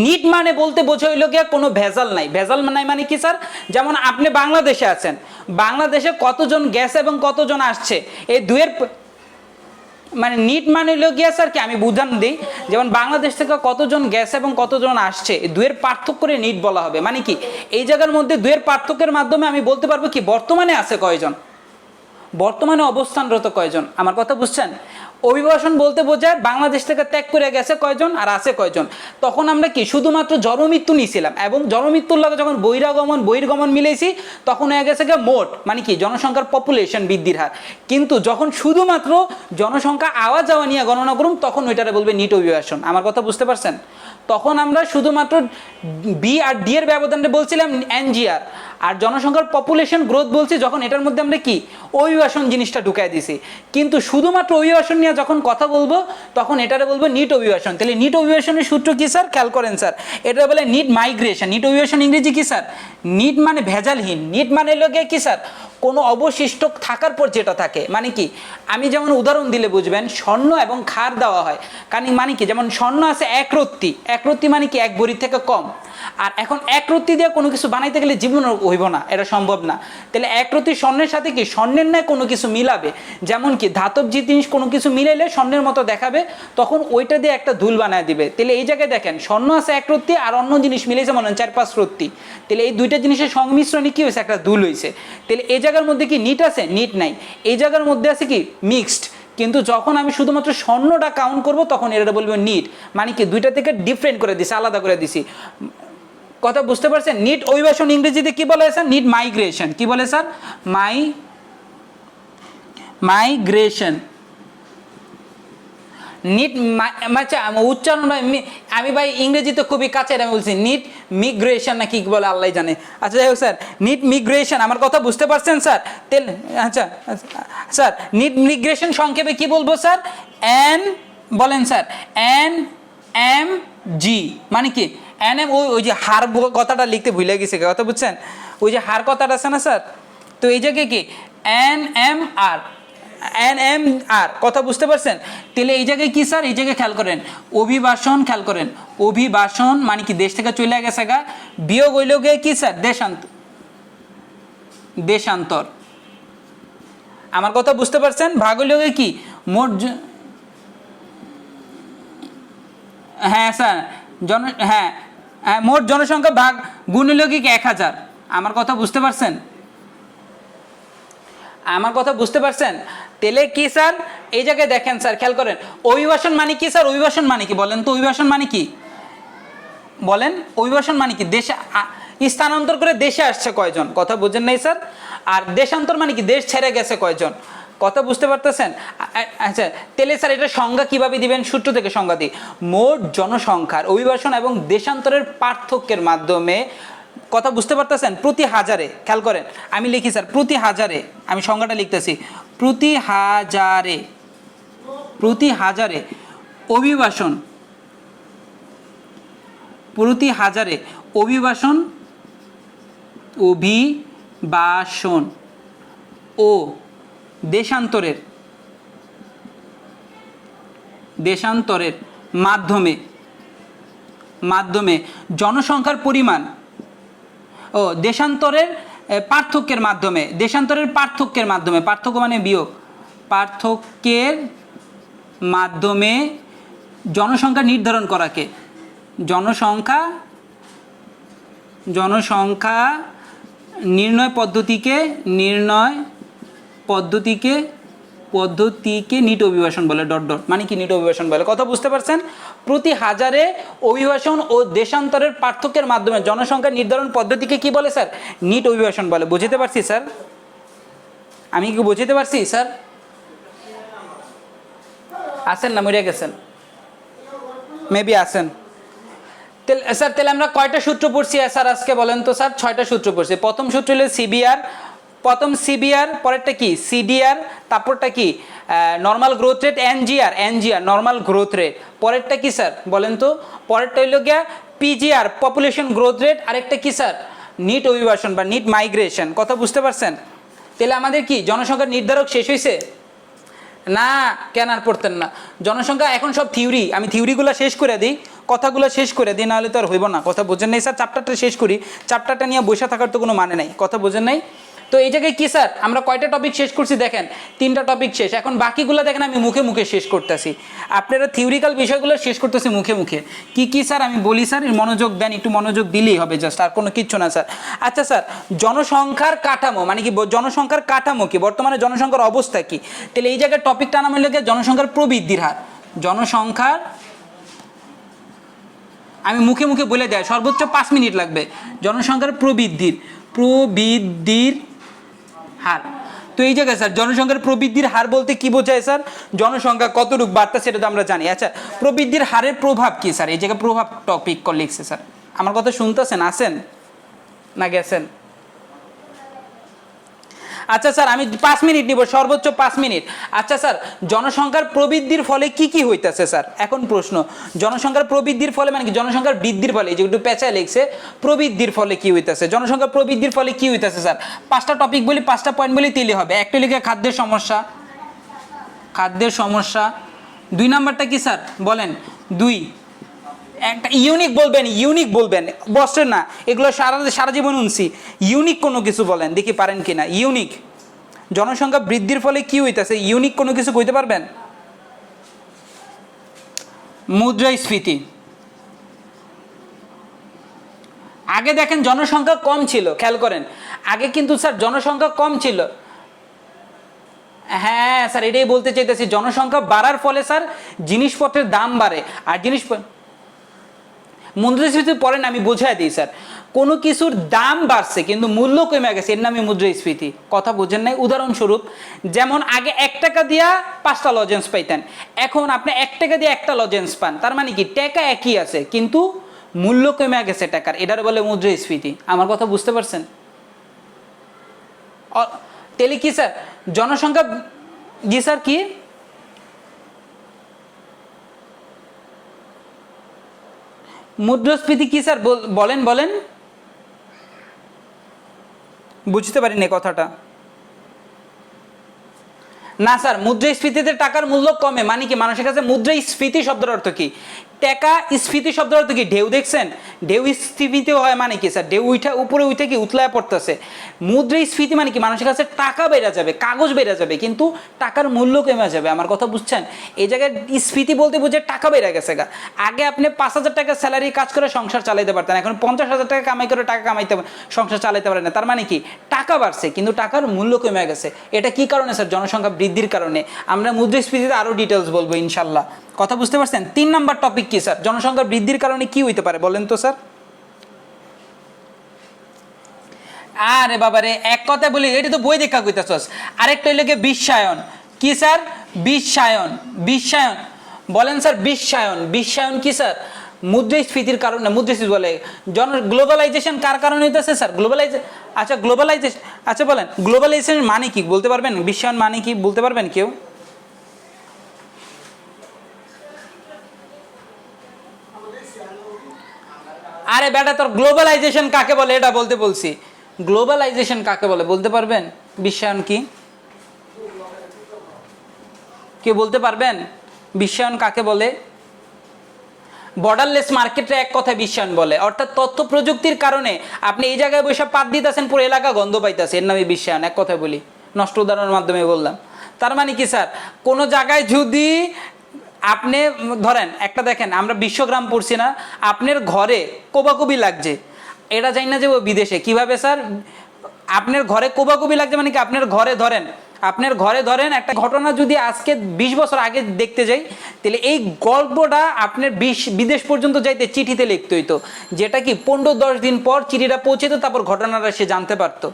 নিট মানে বলতে বোঝা হইল গিয়া কোনো ভেজাল নাই। ভেজাল নাই মানে কি স্যার? যেমন আপনি বাংলাদেশে আছেন, বাংলাদেশে কতজন গেছে এবং কতজন আসছে, এই দুয়ের মানে নিট মানে হইল গিয়া স্যার কি, আমি বুঝান দিই, যেমন বাংলাদেশ থেকে কতজন গেছে এবং কতজন আসছে, দুয়ের পার্থক্য করে নিট বলা হবে। মানে কি, এই জায়গার মধ্যে দুয়ের পার্থক্যের মাধ্যমে আমি বলতে পারবো কি বর্তমানে আছে কয়জন, বর্তমানে অবস্থানরত কয়জন। আমার কথা বুঝছেন? অভিবাসন বলতে বোঝায় বাংলাদেশ থেকে ত্যাগ করে গেছে কয়জন আর আছে কয়জন। তখন আমরা কি শুধুমাত্র জন্মমৃত্যু নিয়েছিলাম, এবং জন্মমৃত্যুর লাগে যখন বহির্গমন মিলেছি তখন হয়ে গেছে গিয়ে মোট, মানে কি জনসংখ্যার পপুলেশন বৃদ্ধির হার। কিন্তু যখন শুধুমাত্র জনসংখ্যা আওয়া যাওয়া নিয়ে গণনা করুন তখন ওইটারে বলবে নিট অভিবাসন। আমার কথা বুঝতে পারছেন? তখন আমরা শুধুমাত্র বি আর ডি এর ব্যবধানটা বলছিলাম NGR, আর জনসংখ্যার পপুলেশন গ্রোথ বলছি যখন এটার মধ্যে আমরা কি অভিবাসন জিনিসটা ঢুকাই দিছি। কিন্তু শুধুমাত্র অভিবাসন নিয়ে যখন কথা বলবো তখন এটারে বলবো নিট অভিবাসন। তাহলে নিট অভিবাসনের সূত্র কি স্যার? খেয়াল করেন স্যার, এটা বলে নিট মাইগ্রেশন। নিট অভিবাসন ইংরেজি কি স্যার? নিট মানে ভেজালহীন। নিট মানে লোকে কি স্যার? কোনো অবশিষ্ট থাকার পর যেটা থাকে। মানে কি, আমি যেমন উদাহরণ দিলে বুঝবেন, স্বর্ণ এবং খার দেওয়া হয়, কারণ মানে কি, যেমন স্বর্ণ আছে এক রত্তি মানে কি 1 ভরি থেকে কম। আর এখন 1 রত্তি দিয়ে কোনো কিছু বানাইতে গেলে জীবন হইব না, এটা সম্ভব না। তাহলে 1 রত্তি স্বর্ণের সাথে কি স্বর্ণের ন্যায় কোনো কিছু মিলাবে, যেমন কি ধাতব জিনিস কোনো কিছু মিলাইলে স্বর্ণের মতো দেখাবে, তখন ওইটা দিয়ে একটা ধুল বানায় দিবে। তাহলে এই জায়গায় দেখেন স্বর্ণ আছে 1 রত্তি আর অন্য জিনিস মিলেছে মনে হয় 4-5 রত্তি। তাহলে এই দুইটা জিনিসের সংমিশ্রণে কি হয়েছে? একটা ধুল হয়েছে। তাহলে এই জায়গার মধ্যে কি নিট আছে? নিট নাই। এই জায়গার মধ্যে আছে কি মিক্সড। কিন্তু যখন আমি শুধুমাত্র স্বর্ণটা কাউন্ট করব তখন এটা বলবো নিট। মানে কি দুইটা থেকে ডিফারেন্ট করে দিছি, আলাদা করে দিছি। কথা বুঝতে পারছেন? নিট অভিবাসন ইংরেজিতে কি বলে স্যার? NEET migration. কি বলে স্যার? মাইগ্রেশন। নিট উচ্চারণ আমি ভাই ইংরেজিতে খুবই কাছে, আমি বলছি নিট মিগ্রেশন না কি বলে আল্লাহ জানে। আচ্ছা যাই হোক স্যার, নিট মিগ্রেশন। আমার কথা বুঝতে পারছেন স্যার? আচ্ছা স্যার, নিট মিগ্রেশন সংক্ষেপে কি বলবো স্যার? বলেন স্যার, NMG মানে কি? NM ওই যে হার কথাটা লিখতে ভুলে গেছে, কথা বুঝছেন? ওই যে হার কথাটা আছে না স্যার, তো এই জায়গায় কি NMR, কথা বুঝতে পারছেন? তাহলে এই জায়গায় কি স্যার? এই জায়গায় খেয়াল করেন অভিবাসন, খেয়াল করেন অভিবাসন মানে কি দেশ থেকে চলে গেছে গা, বিয়োগ হইল গে কি স্যার? দেশান্তর। আমার কথা বুঝতে পারছেন? ভাগ হইল গে কি মোট, হ্যাঁ স্যার হ্যাঁ মোট জনসংখ্যা ভাগ গুণ হইল কি 1000। আমার কথা বুঝতে পারছেন? আমার কথা বুঝতে পারছেন? তেলে কি স্যার, এই জায়গায় দেখেন স্যার, খেয়াল করেন, অভিবাসন মানে কি স্যার? অভিবাসন মানে কি বলেন তো? অভিবাসন মানে কি বলেন? অভিবাসন মানে কি? দেশে স্থানান্তর করে দেশে আসছে কয়জন? কথা বুঝেন নাই স্যার? আর দেশান্তর মানে কি? দেশ ছেড়ে গেছে কয়জন? কথা বুঝতে পারতেছেন? আচ্ছা, তাহলে স্যার এটা সংজ্ঞা কিভাবে দিবেন? সূত্র থেকে সংজ্ঞা দিই, মোট জনসংখ্যার অভিবাসন এবং দেশান্তরের পার্থক্যের মাধ্যমে, কথা বুঝতে পারতেছেন, প্রতি হাজারে, খেয়াল করেন আমি লিখি স্যার, প্রতি হাজারে, আমি সংজ্ঞাটা লিখতেছি, প্রতি হাজারে, প্রতি হাজারে অভিবাসন, প্রতি হাজারে অভিবাসন, অভিবাসন ও দেশান্তরের, দেশান্তরের মাধ্যমে, মাধ্যমে জনসংখ্যার পরিমাণ ও দেশান্তরের পার্থক্যের মাধ্যমে, দেশান্তরের পার্থক্যের মাধ্যমে, পার্থক্য মানে বিয়োগ, পার্থক্যের মাধ্যমে জনসংখ্যা নির্ধারণ করাকে, জনসংখ্যা, জনসংখ্যা নির্ণয় পদ্ধতিকে, নির্ণয় পদ্ধতিকে, পদ্ধতিকে নিট অভিবাসন বলে, ডট ডট মানে কি নিট অভিবাসন বলে। কথা বুঝতে পারছেন? প্রতি হাজারে অভিবাসন ও দেশান্তরের পার্থক্যের মাধ্যমে জনসংখ্যা নির্ধারণ পদ্ধতিকে কি বলে স্যার? নিট অভিবাসন বলে। বুঝতে পারছি স্যার? আমি কি বুঝতে পারছি স্যার? আসেন না, মরে গেছেন মেবি, আসেন। স্যার তাহলে আমরা কয়টা সূত্র পড়ছি স্যার আজকে বলেন তো স্যার? 6টা সূত্র পড়ছি। প্রথম সূত্র হলো সিবিআর, প্রথম সিবিআর, পরেরটা কি সিডিআর, তারপরটা কি normal growth rate, এনজিআর, এনজিআর normal growth rate, পরেরটা কি স্যার বলেন তো? পরেরটা হইল গিয়া পিজিআর, পপুলেশন গ্রোথ রেট, আরেকটা কি স্যার? নিট অভিবাসন বা নিট মাইগ্রেশন। কথা বুঝতে পারছেন? তাহলে আমাদের কি জনসংখ্যার নির্ধারক শেষ হয়েছে? না, কেন আর পড়তেন না? জনসংখ্যা এখন সব থিওরি, আমি থিওরিগুলো শেষ করে দিই, কথাগুলো শেষ করে দিই, নাহলে তো আর হইব না। কথা বোঝেন নাই স্যার? চ্যাপ্টারটা শেষ করি, চ্যাপ্টারটা নিয়ে বসে থাকার তো কোনো মানে নাই। কথা বোঝেন নাই? তো এই জায়গায় কি স্যার আমরা কয়টা টপিক শেষ করছি দেখেন? 3টা টপিক শেষ। এখন বাকিগুলো দেখেন আমি মুখে মুখে শেষ করতেছি, আপনারা থিওরিক্যাল বিষয়গুলো শেষ করতেছি মুখে মুখে। কি কি স্যার আমি বলি স্যার, মনোযোগ দেন, একটু মনোযোগ দিলেই হবে, জাস্ট আর কোনো কিচ্ছু না স্যার। আচ্ছা স্যার, জনসংখ্যার কাঠামো মানে কি? জনসংখ্যার কাঠামো কি, বর্তমানে জনসংখ্যার অবস্থা কি? তাহলে এই জায়গায় টপিকটা নাম হলো জনসংখ্যার প্রবৃদ্ধির হার। জনসংখ্যার, আমি মুখে মুখে বলে দেয়, সর্বোচ্চ 5 মিনিট লাগবে। জনসংখ্যার প্রবৃদ্ধির, প্রবৃদ্ধির হার। তো এই জায়গায় স্যার জনসংখ্যার প্রবৃদ্ধির হার বলতে কি বোঝায় স্যার? জনসংখ্যা কতটুকু বাড়তা সেটা তো আমরা জানি। আচ্ছা, প্রবৃদ্ধির হারের প্রভাব কি স্যার? এই জায়গায় প্রভাব টপিক লিখছে স্যার। আমার কথা শুনতেছেন? আসেন না গেছেন? আচ্ছা স্যার আমি 5 মিনিট নিব, সর্বোচ্চ 5 মিনিট। আচ্ছা স্যার, জনসংখ্যার প্রবৃদ্ধির ফলে কি কি হইতেছে স্যার? এখন প্রশ্ন, জনসংখ্যার প্রবৃদ্ধির ফলে মানে কি? জনসংখ্যার বৃদ্ধির ফলে, যে একটু পেঁচায় লিখছে, প্রবৃদ্ধির ফলে কি হইতেছে? জনসংখ্যার প্রবৃদ্ধির ফলে কি হইতেছে স্যার? 5টা টপিক বলি, 5টা পয়েন্ট বলি, তেলে হবে। একটা লিখে খাদ্যের সমস্যা, খাদ্যের সমস্যা। 2 নাম্বারটা কি স্যার বলেন? 2 একটা ইউনিক বলবেন, ইউনিক বলবেন, বসছেন না এগুলো সারা জীবন শুনছি। ইউনিক কোনো কিছু বলেন দেখি পারেন কিনা। ইউনিক, জনসংখ্যা বৃদ্ধির ফলে কি হইতেছে, ইউনিক কোনো কিছু কইতে পারবেন? মুদ্রাস্ফীতি। আগে দেখেন জনসংখ্যা কম ছিল, খেয়াল করেন, আগে কিন্তু স্যার জনসংখ্যা কম ছিল। হ্যাঁ স্যার এটাই বলতে চাইতেছি, জনসংখ্যা বাড়ার ফলে স্যার জিনিসপত্রের দাম বাড়ে, আর মুদ্রাস্ফীতি পড়েন আমি বোঝাই দিই স্যার, কোনো কিছুর দাম বাড়ছে কিন্তু মূল্য কমে গেছে, এর নামে মুদ্রাস্ফীতি। কথা বোঝেন নাই? উদাহরণস্বরূপ, যেমন আগে 1 টাকা দিয়া 5টা লজেন্স পাইতেন, এখন আপনি 1 টাকা দিয়ে 1টা লজেন্স পান। তার মানে কি? টাকা একই আছে কিন্তু মূল্য কমে গেছে টাকার, এটার বলে মুদ্রাস্ফীতি। আমার কথা বুঝতে পারছেন? তাহলে কি স্যার জনসংখ্যা, জি স্যার কি মুদ্রাস্ফীতি কি স্যার বলেন বলেন? বুঝতে পারিনি কথাটা। না স্যার, মুদ্রাস্ফীতিতে টাকার মূল্য কমে মানে কি? মানুষের কাছে মুদ্রাস্ফীতি শব্দের অর্থ কি? টেকা স্ফীতি শব্দ অর্থ কি? ঢেউ দেখছেন? ঢেউ স্ফীতি হয় মানে কি স্যার? ঢেউ উঠা উপরে উঠে কি উতলায় পড়তেছে। মুদ্রাস্ফীতি মানে কি? মানুষের কাছে টাকা বেড়ে যাবে, কাগজ বেড়ে যাবে, কিন্তু টাকার মূল্য কমে যাবে। আমার কথা বুঝছেন? এই জায়গায় স্ফীতি বলতে বুঝে টাকা বেড়ে গেছে গা। আগে আপনি 5,000 টাকা স্যালারি কাজ করে সংসার চালাইতে পারতেন, এখন 50,000 টাকা কামাই করে টাকা কামাইতে সংসার চালাইতে পারেন না। তার মানে কি? টাকা বাড়ছে কিন্তু টাকার মূল্য কমে গেছে। এটা কি কারণে স্যার? জনসংখ্যা বৃদ্ধির কারণে। আমরা মুদ্রাস্ফীতিতে আরও ডিটেলস বলবো ইনশাল্লাহ। কথা বুঝতে পারছেন? 3 নাম্বার টপিক কি স্যার? জনসংখ্যা বৃদ্ধির কারণে কি হইতে পারে বলেন তো স্যার? আরে বাবারে, এক কথায় বলি, এটা তো বই দেখা কইতাছস। আরেকটা হইল গিয়ে বিশ্বায়ন। কি স্যার? বিশ্বায়ন। বিশ্বায়ন বলেন স্যার। বিশ্বায়ন, বিশ্বায়ন কি স্যার? মুদ্রাস্ফীতির কারণে। মুদ্রাস্ফীতি বলে গ্লোবালাইজেশন কার কারণে হইতেছে স্যার? আচ্ছা গ্লোবালাইজেশন, আচ্ছা বলেন গ্লোবালাইজেশন মানে কি বলতে পারবেন? বিশ্বায়ন মানে কি বলতে পারবেন কেউ? আরে বেটা, তোর গ্লোবালাইজেশন কাকে বলে এটা বলতে বলছি। গ্লোবালাইজেশন কাকে বলে বলতে পারবেন? বিশ্বায়ন কি কেউ বলতে পারবেন? বিশ্বায়ন কাকে বলে? বর্ডারলেস মার্কেটে এক কথায় বিশ্বায়ন বলে। অর্থাৎ তথ্য প্রযুক্তির কারণে আপনি এই জায়গায় বসে পাত দিতেছেন, পুরো এলাকা গন্ধ পাইতেছে, এর নামে বিশ্বায়ন। এক কথায় বলি, নষ্ট উদাহরণের মাধ্যমে বললাম। তার মানে কি স্যার? কোনো জায়গায় যদি আপনি ধরেন একটা দেখেন, আমরা বিশ্বগ্রাম পড়ছি না, আপনার ঘরে কোবাকুবি লাগছে, এটা জানি না যে ও বিদেশে কিভাবে স্যার? আপনার ঘরে কোবাকুবি লাগছে মানে কি? আপনার ঘরে ধরেন একটা ঘটনা যদি আজকে 20 বছর আগে দেখতে যাই, তাহলে এই গল্পটা আপনার বিদেশ পর্যন্ত যাইতে চিঠিতে লিখতে হইতো, যেটা কি 15-10 দিন পর চিঠিটা পৌঁছেতো, তারপর ঘটনাটা সে জানতে পারতো।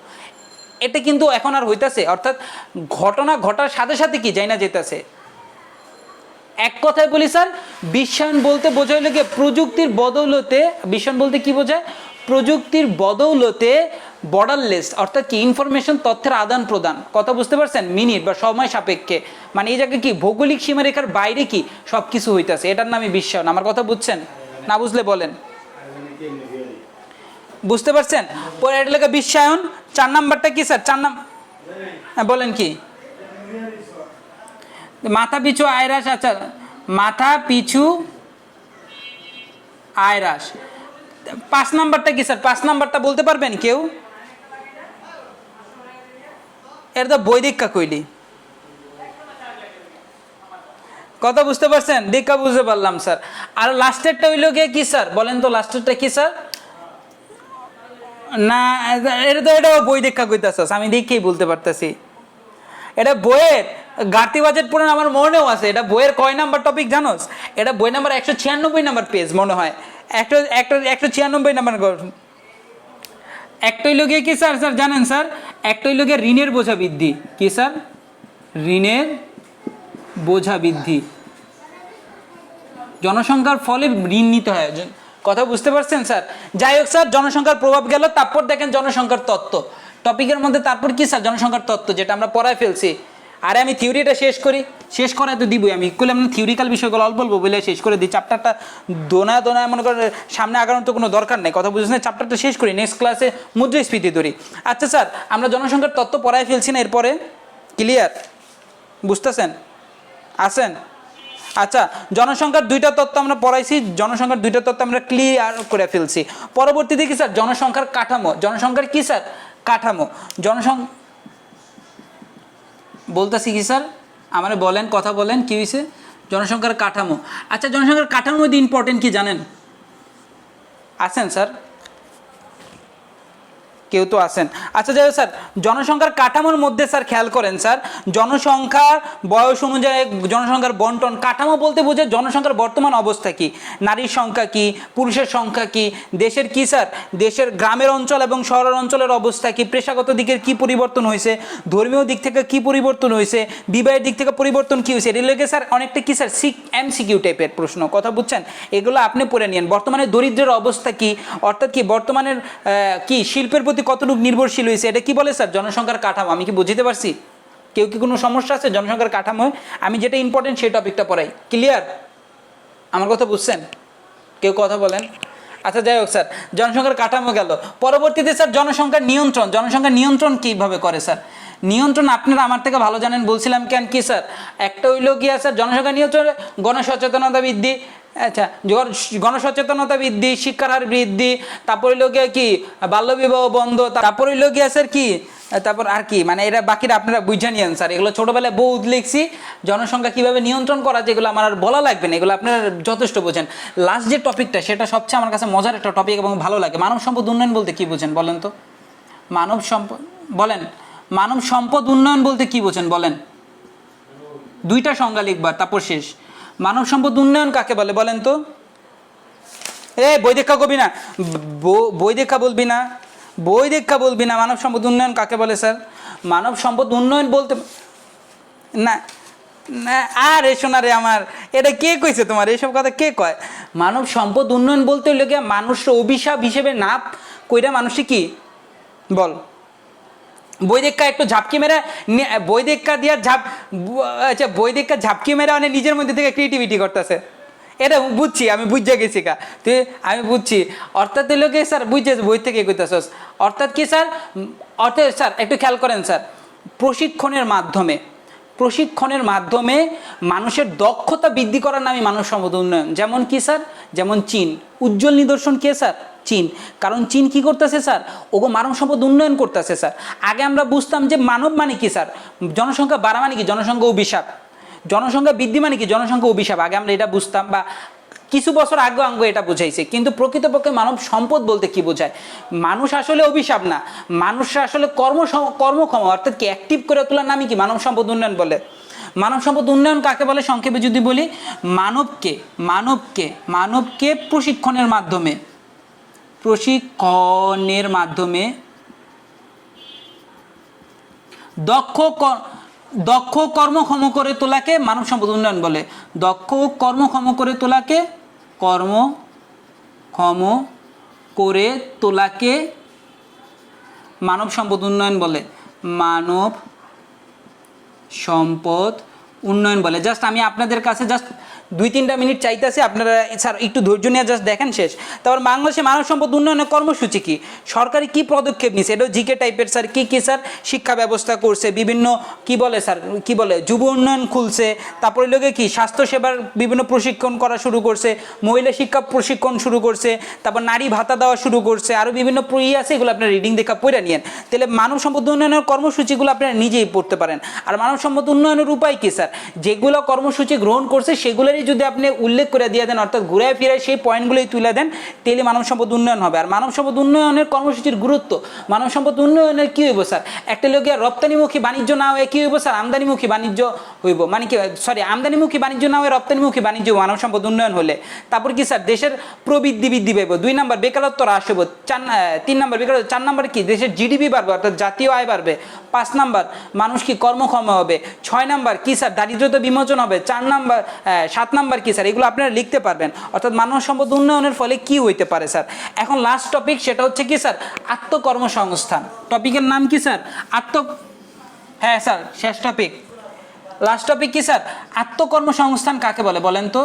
এটা কিন্তু এখন আর হইতাছে। অর্থাৎ ঘটনা ঘটার সাথে সাথে কি যাই না যেতেছে। এক কথায় বলি স্যার, বিশ্বায়ন বলতে বোঝাইল কি? প্রযুক্তির বদৌলতে। বিশ্বায়ন বলতে কি বোঝায়? প্রযুক্তির বদৌলতে বর্ডারলেস, অর্থাৎ কি ইনফরমেশন, তথ্যের আদান প্রদান। কথা বুঝতে পারছেন? মিনিট বা সময় সাপেক্ষে, মানে এই জায়গায় কি ভৌগোলিক সীমারেখার বাইরে কি সব কিছু হইতেছে, এটার নামই বিশ্বায়ন। আমার কথা বুঝছেন? না বুঝলে বলেন। বুঝতে পারছেন? পরে এটা লেখা বিশ্বায়ন। 4 নাম্বারটা কি স্যার? 4 নাম্বার, হ্যাঁ বলেন কি? মাথা পিছু আয় হ্রাস। আচ্ছা, মাথা পিছু আয় হ্রাস। 5 নাম্বারটা কি স্যার? 5 নাম্বারটা বলতে পারবেন কেউ? এটা তো বই দীক্ষা কইলি। কথা বুঝতে পারছেন? দীক্ষা বুঝতে পারলাম স্যার। আর লাস্টেরটা হইল গিয়ে কি স্যার? বলেন তো লাস্টেরটা কি স্যার? না, এটাও বই দীক্ষা কইতাছস, আমি দেখেই বলতে পারতেছি। এটা বইয়ের ঘাটতি বাজেট পড়েন, আমার মনেও আছে। এটা বইয়ের কয় নাম্বার টপিক জানোস? এটা বই নাম্বার 196 নাম্বার পেজ মনে হয়। 196 নাম্বার। একটা হইল গিয়ে কি স্যার? স্যার জানেন স্যার, একটা হইল গিয়ে ঋণের বোঝা বৃদ্ধি। কি স্যার? ঋণের বোঝা বৃদ্ধি। জনসংখ্যার ফলে ঋণ নিতে হয়। কথা বুঝতে পারছেন স্যার? যাই হোক স্যার, জনসংখ্যার প্রভাব গেল। তারপর দেখেন জনসংখ্যার তত্ত্ব টপিকের মধ্যে। তারপর কি স্যার? জনসংখ্যার তত্ত্ব, যেটা আমরা পড়ায় ফেলছি। আরে আমি থিওরিটা শেষ করাই তো দিবই। আমি করলে আমরা থিওরিক্যাল বিষয়গুলো অল্প বলবো বলে শেষ করে দিই। চ্যাপ্টারটা দোনায় মনে করেন সামনে আগানোর তো কোনো দরকার নেই। কথা বুঝছেন? চ্যাপ্টারটা শেষ করি, নেক্সট ক্লাসে মুদ্রাস্ফীতি ধরি। আচ্ছা স্যার, আমরা জনসংখ্যার তত্ত্ব পড়ায় ফেলছি না? এরপরে ক্লিয়ার বুঝতেছেন? আছেন? আচ্ছা, জনসংখ্যার 2টা তত্ত্ব আমরা পড়াইছি। জনসংখ্যার 2টা তত্ত্ব আমরা ক্লিয়ার করে ফেলছি। পরবর্তীতে কি স্যার? জনসংখ্যার কাঠামো। জনসংখ্যার কি স্যার? কাঠামো। বলতেছি কি স্যার? আমারে বলেন, কথা বলেন, কি হয়েছে? জনসংখ্যার কাঠামো। আচ্ছা, জনসংখ্যার কাঠামোর মধ্যে ইম্পর্টেন্ট কি জানেন? আছেন স্যার? কেউ তো আছেন। আচ্ছা যাই হোক স্যার, জনসংখ্যার কাঠামোর মধ্যে স্যার খেয়াল করেন স্যার, জনসংখ্যার বয়স অনুযায়ী জনসংখ্যার বন্টন। কাঠামো বলতে বোঝে জনসংখ্যার বর্তমান অবস্থা কি, নারীর সংখ্যা কি, পুরুষের সংখ্যা কি, দেশের কি স্যার, দেশের গ্রামের অঞ্চল এবং শহরের অঞ্চলের অবস্থা কি, পেশাগত দিকের কি পরিবর্তন হয়েছে, ধর্মীয় দিক থেকে কি পরিবর্তন হয়েছে, বিবাহের দিক থেকে পরিবর্তন কি হয়েছে। এগুলোকে স্যার অনেকটা কি স্যার এমসিকিউ টাইপের প্রশ্ন। কথা বুঝছেন? এগুলো আপনি পড়ে নিন। বর্তমানে দরিদ্রের অবস্থা কি, অর্থাৎ কি বর্তমানের কি শিল্পের প্রতি কতটুকু নির্ভরশীল হয়েছে, এটা কি বলে স্যার? জনসংখ্যার কাঠামো। আমি কি বুঝতে পারছি? কেউ কি কোনো সমস্যা আছে জনসংখ্যার কাঠামোয়? আমি যেটা ইম্পর্টেন্ট সেই টপিকটা পড়াই। ক্লিয়ার? আমার কথা বুঝছেন? কেউ কথা বলেন। আচ্ছা যাই হোক স্যার, জনসংখ্যার কাঠামো গেল। পরবর্তীতে স্যার জনসংখ্যার নিয়ন্ত্রণ। জনসংখ্যার নিয়ন্ত্রণ কীভাবে করে স্যার? নিয়ন্ত্রণ আপনারা আমার থেকে ভালো জানেন, বলছিলাম কেন কি স্যার? একটা হইল গিয়া স্যার জনসংখ্যা নিয়ন্ত্রণে গণসচেতনতা বৃদ্ধি, আচ্ছা, গণসচেতনতা বৃদ্ধি, শিক্ষার হার বৃদ্ধি, তারপর হইল গিয়ে কি বাল্যবিবাহ বন্ধ, তারপর হইল গিয়ে স্যার কি, তারপর আর কি, মানে এরা বাকিরা আপনারা বুঝে নিয়েন স্যার, এগুলো ছোটোবেলায় বহুত লিখছি। জনসংখ্যা কীভাবে নিয়ন্ত্রণ করা, যেগুলো আমার আর বলা লাগবে না, এগুলো আপনারা যথেষ্ট বোঝেন। লাস্ট যে টপিকটা, সেটা সবচেয়ে আমার কাছে মজার একটা টপিক এবং ভালো লাগে। মানব সম্পদ উন্নয়ন বলতে কী বোঝেন বলেন তো? মানব সম্পদ বলেন, মানব সম্পদ উন্নয়ন বলতে কী বোঝেন বলেন? দুইটা সংজ্ঞা লিখবার, তারপর শেষ। মানব সম্পদ উন্নয়ন কাকে বলে বলেন তো? বই দেখা কবি না, বই দেখা বলবি না, বই দেখা বলবি না। মানব সম্পদ উন্নয়ন কাকে বলে স্যার? মানব সম্পদ উন্নয়ন বলতে না, না আর এসো না রে আমার, এটা কে কইছে তোমার এইসব কথা, কে কয়? মানব সম্পদ উন্নয়ন বলতে হইলে গিয়ে মানুষের অভিশাপ হিসেবে না কইরা মানুষই কি বল, বই দেখা একটু ঝাপকি মেরে, বই দেখা দিয়া আচ্ছা বই দেখা ঝাপকি মেরে মানে নিজের মধ্যে থেকে ক্রিয়েটিভিটি করতেছে, এটা বুঝছি, আমি বুঝে গেছি কা তুই, আমি বুঝছি। অর্থাৎ লোকে স্যার বুঝছে বই থেকে কইতেছস, অর্থাৎ কি স্যার, অর্থাৎ স্যার একটু খেয়াল করেন স্যার, প্রশিক্ষণের মাধ্যমে মানুষের দক্ষতা বৃদ্ধি করার নামই মানব সম্পদ উন্নয়ন। যেমন কি স্যার, যেমন চীন, উজ্জ্বল নিদর্শন কে স্যার? চীন। কারণ চীন কি করতেছে স্যার, ওগো মানব সম্পদ উন্নয়ন করতেছে স্যার। আগে আমরা বুঝতাম যে মানব মানে কি স্যার, জনসংখ্যা বাড়া মানে কি জনসংখ্যা অভিশাপ, জনসংখ্যা বৃদ্ধি মানে কি জনসংখ্যা অভিশাপ, আগে আমরা এটা বুঝতাম, বা কিছু বছর আগে এটা বুঝাইছে। কিন্তু প্রকৃতপক্ষে মানব সম্পদ বলতে কি বোঝায়? মানুষ আসলে অভিশাপ না, মানুষরা আসলে কর্মক্ষম, অর্থাৎ কি অ্যাক্টিভ করে তোলার নামই কি মানব সম্পদ উন্নয়ন বলে। মানব সম্পদ উন্নয়ন কাকে বলে সংক্ষেপে যদি বলি, মানবকে প্রশিক্ষণের মাধ্যমে দক্ষ কর্মক্ষম করে তোলাকে মানব সম্পদ উন্নয়ন বলে। দক্ষ কর্মক্ষম করে তোলাকে মানব সম্পদ উন্নয়ন বলে। মানব সম্পদ উন্নয়ন বলে। জাস্ট আমি আপনাদের কাছে জাস্ট 2-3টা মিনিট চাইতেছি, আপনারা স্যার একটু ধৈর্য নিয়ে জাস্ট দেখেন শেষ। তারপর বাংলাদেশে মানব সম্পদ উন্নয়নের কর্মসূচি কি, সরকারি কি পদক্ষেপ নিচ্ছে, এটাও জিকে টাইপের স্যার। কি কি স্যার, শিক্ষা ব্যবস্থা করছে বিভিন্ন, কি বলে স্যার, কি বলে যুব উন্নয়ন খুলছে, তারপরে লোকে কি স্বাস্থ্যসেবার বিভিন্ন প্রশিক্ষণ করা শুরু করছে, মহিলা শিক্ষা প্রশিক্ষণ শুরু করছে, তারপর নারী ভাতা দেওয়া শুরু করছে, আরও বিভিন্ন আছে, এগুলো আপনারা রিডিং দেখা পড়ে নিয়েন। তাহলে মানব সম্পদ উন্নয়নের কর্মসূচিগুলো আপনারা নিজেই পড়তে পারেন। আর মানব সম্পদ উন্নয়নের উপায় কি স্যার, যেগুলো কর্মসূচি গ্রহণ করছে সেগুলোরই যদি আপনি উল্লেখ করে দিয়ে দেন, অর্থাৎ ঘুরায় ফিরায় সেই পয়েন্টগুলোই তুলে দেন, তাহলে মানব সম্পদ উন্নয়ন হবে। আর মানব সম্পদ উন্নয়নের কর্মসূচির গুরুত্ব, মানব সম্পদ উন্নয়নের কী হইব স্যার, একটা লোক রপ্তানিমুখী বাণিজ্য না হয়ে কী হইব স্যার, আমদানিমুখী বাণিজ্য হইব, মানে কি সরি আমদানিমুখী বাণিজ্য না হয়ে রপ্তানিমুখী বাণিজ্য মানব সম্পদ উন্নয়ন হলে। তারপর কি স্যার, দেশের প্রবৃদ্ধি বৃদ্ধি পাইব। 2 নম্বর বেকারত্ব হ্রাস হইব। 3 নম্বর বেকারত্ব। 4 নম্বর কি, দেশের জিডিপি বাড়বে, অর্থাৎ জাতীয় আয় বাড়বে। 5 নম্বর মানুষ কি কর্মক্ষম হবে। 6 নম্বর কি স্যার, দারিদ্রতা বিমোচন হবে। 7 নম্বর কি স্যার, এগুলো আপনারা লিখতে পারবেন। অর্থাৎ মানব সম্পদ উন্নয়নের ফলে কি হইতে পারে স্যার। এখন লাস্ট টপিক, সেটা হচ্ছে কি স্যার, আত্মকর্মসংস্থান। টপিকের নাম কি স্যার, হ্যাঁ স্যার শেষ টপিক, লাস্ট টপিক কি স্যার, আত্মকর্মসংস্থান কাকে বলে বলেন তো?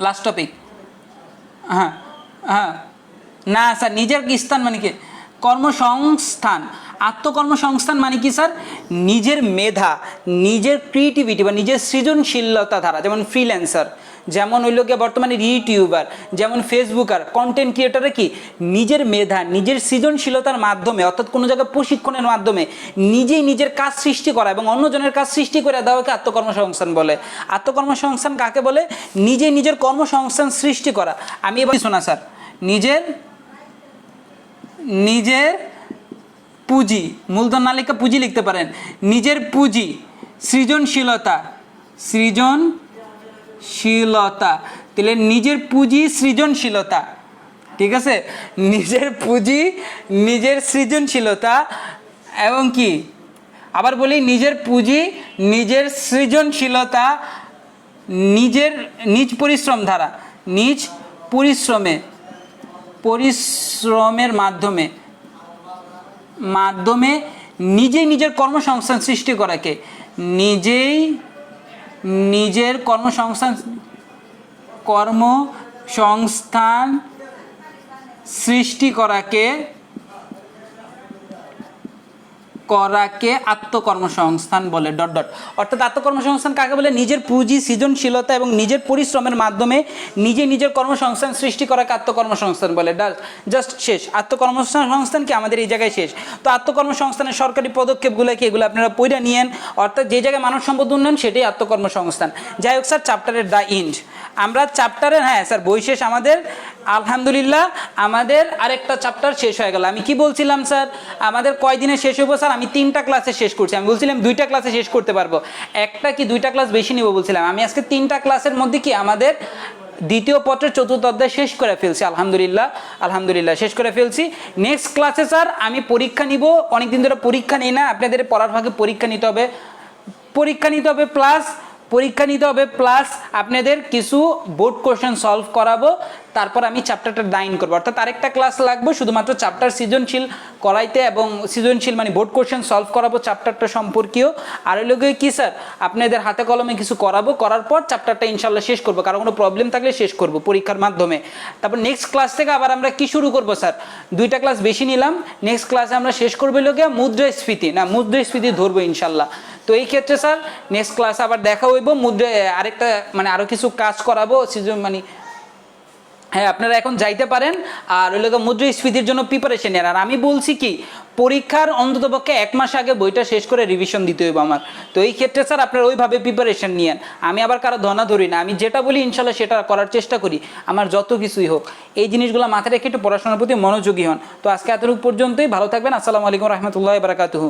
লাস্ট টপিক, হ্যাঁ হ্যাঁ, না স্যার নিজের স্থান মানে কি, কর্মসংস্থান। আত্মকর্মসংস্থান মানে কি স্যার, নিজের মেধা, নিজের ক্রিয়েটিভিটি বা নিজের সৃজনশীলতা দ্বারা, যেমন ফ্রিল্যান্সার, যেমন ওই লোকে বর্তমানে ইউটিউবার, যেমন ফেসবুকার, কন্টেন্ট ক্রিয়েটারে কি নিজের মেধা, নিজের সৃজনশীলতার মাধ্যমে, অর্থাৎ কোনো জায়গায় প্রশিক্ষণের মাধ্যমে নিজেই নিজের কাজ সৃষ্টি করা এবং অন্যজনের কাজ সৃষ্টি করে দেওয়াকে আত্মকর্মসংস্থান বলে। আত্মকর্মসংস্থান কাকে বলে, নিজেই নিজের কর্মসংস্থান সৃষ্টি করা। আমি এবার শোনা স্যার, নিজের পুঁজি, মূলধন না লিখে পুঁজি লিখতে পারেন। নিজের পুঁজি, সৃজনশীলতা, তাহলে নিজের পুঁজি সৃজনশীলতা, ঠিক আছে, নিজের পুঁজি নিজের সৃজনশীলতা এবং কি, আবার বলি নিজের পুঁজি নিজের সৃজনশীলতা, নিজ পরিশ্রম দ্বারা, নিজ পরিশ্রমের মাধ্যমে নিজেই নিজের কর্মসংস্থান সৃষ্টি করাকে, নিজেই নিজের কর্মসংস্থান সৃষ্টি করাকে করাকে আত্মকর্মসংস্থান বলে ডট ডট। অর্থাৎ আত্মকর্মসংস্থান কাকে বলে? নিজের পুঁজি, সৃজনশীলতা এবং নিজের পরিশ্রমের মাধ্যমে নিজের কর্মসংস্থান সৃষ্টি করাকে আত্মকর্মসংস্থান বলে। জাস্ট শেষ। আত্মকর্মসংস্থান কি আমাদের এই জায়গায় শেষ। তো আত্মকর্মসংস্থানের সরকারি পদক্ষেপগুলো কি, এগুলো আপনারা পড়ে নিয়েন। অর্থাৎ যে জায়গায় মানব সম্পদ উন্নয়ন সেটাই আত্মকর্মসংস্থান। যাই হোক স্যার, চ্যাপ্টারের দ্য ইন্ড আমরা চ্যাপ্টারের, হ্যাঁ স্যার বই শেষ আমাদের, আলহামদুলিল্লাহ আমাদের আরেকটা চ্যাপ্টার শেষ হয়ে গেল। আমি কি বলছিলাম স্যার, আমাদের কয় দিনে শেষ হবো স্যার? আমি 3টা ক্লাসে শেষ করছি। আমি বলছিলাম 2টা ক্লাসে শেষ করতে পারবো, একটা কি 2টা ক্লাস বেশি নিব বলছিলাম। আমি আজকে 3টা ক্লাসের মধ্যে কি আমাদের দ্বিতীয় পত্রের 4র্থ অধ্যায় শেষ করে ফেলছি, আলহামদুলিল্লাহ শেষ করে ফেলছি। নেক্সট ক্লাসে স্যার আমি পরীক্ষা নিব, অনেকদিন ধরে পরীক্ষা নিই না, আপনাদের পড়ার ফাঁকে পরীক্ষা নিতে হবে, প্লাস আপনাদের কিছু বোর্ড কোশ্চেন সলভ করাবো। তারপর আমি চ্যাপ্টারটা ডাইন করবো, অর্থাৎ আরেকটা ক্লাস লাগবে শুধুমাত্র চ্যাপ্টার সৃজনশীল করাইতে এবং সৃজনশীল মানে বোর্ড কোশ্চেন সলভ করাবো চ্যাপ্টারটা সম্পর্কীয়। আর ওই লোকে কি স্যার, আপনাদের হাতে কলমে কিছু করাবো, করার পর চ্যাপ্টারটা ইনশাল্লাহ শেষ করবো। কারো কোনো প্রবলেম থাকলে শেষ করবো পরীক্ষার মাধ্যমে। তারপর নেক্সট ক্লাস থেকে আবার আমরা কি শুরু করবো স্যার? 2টা ক্লাস বেশি নিলাম, নেক্সট ক্লাসে আমরা শেষ করবো লোকে মুদ্রাস্ফীতি ধরবো ইনশাল্লাহ। তো এই ক্ষেত্রে স্যার নেক্সট ক্লাস আবার দেখা হইব, আরেকটা মানে আরও কিছু কাজ করাবো মানে হ্যাঁ আপনারা এখন যাইতে পারেন। আর ওই লোক মুদ্রাস্ফীতির জন্য প্রিপারেশন নেন। আর আমি বলছি কি, পরীক্ষার অন্ততপক্ষে 1 মাস আগে বইটা শেষ করে রিভিশন দিতে হইব আমার। তো এই ক্ষেত্রে স্যার আপনারা ওইভাবে প্রিপারেশন নিয়েন। আমি আবার কারো ধনা ধরি না, আমি যেটা বলি ইনশাল্লাহ সেটা করার চেষ্টা করি, আমার যত কিছুই হোক। এই জিনিসগুলো মাথায় রেখে একটু পড়াশোনার প্রতি মনোযোগী হন। তো আজকে এতটুকু পর্যন্তই, ভালো থাকবেন। আসসালামু আলাইকুম রহমতুল্লাহি ওয়া বারাকাতুহু।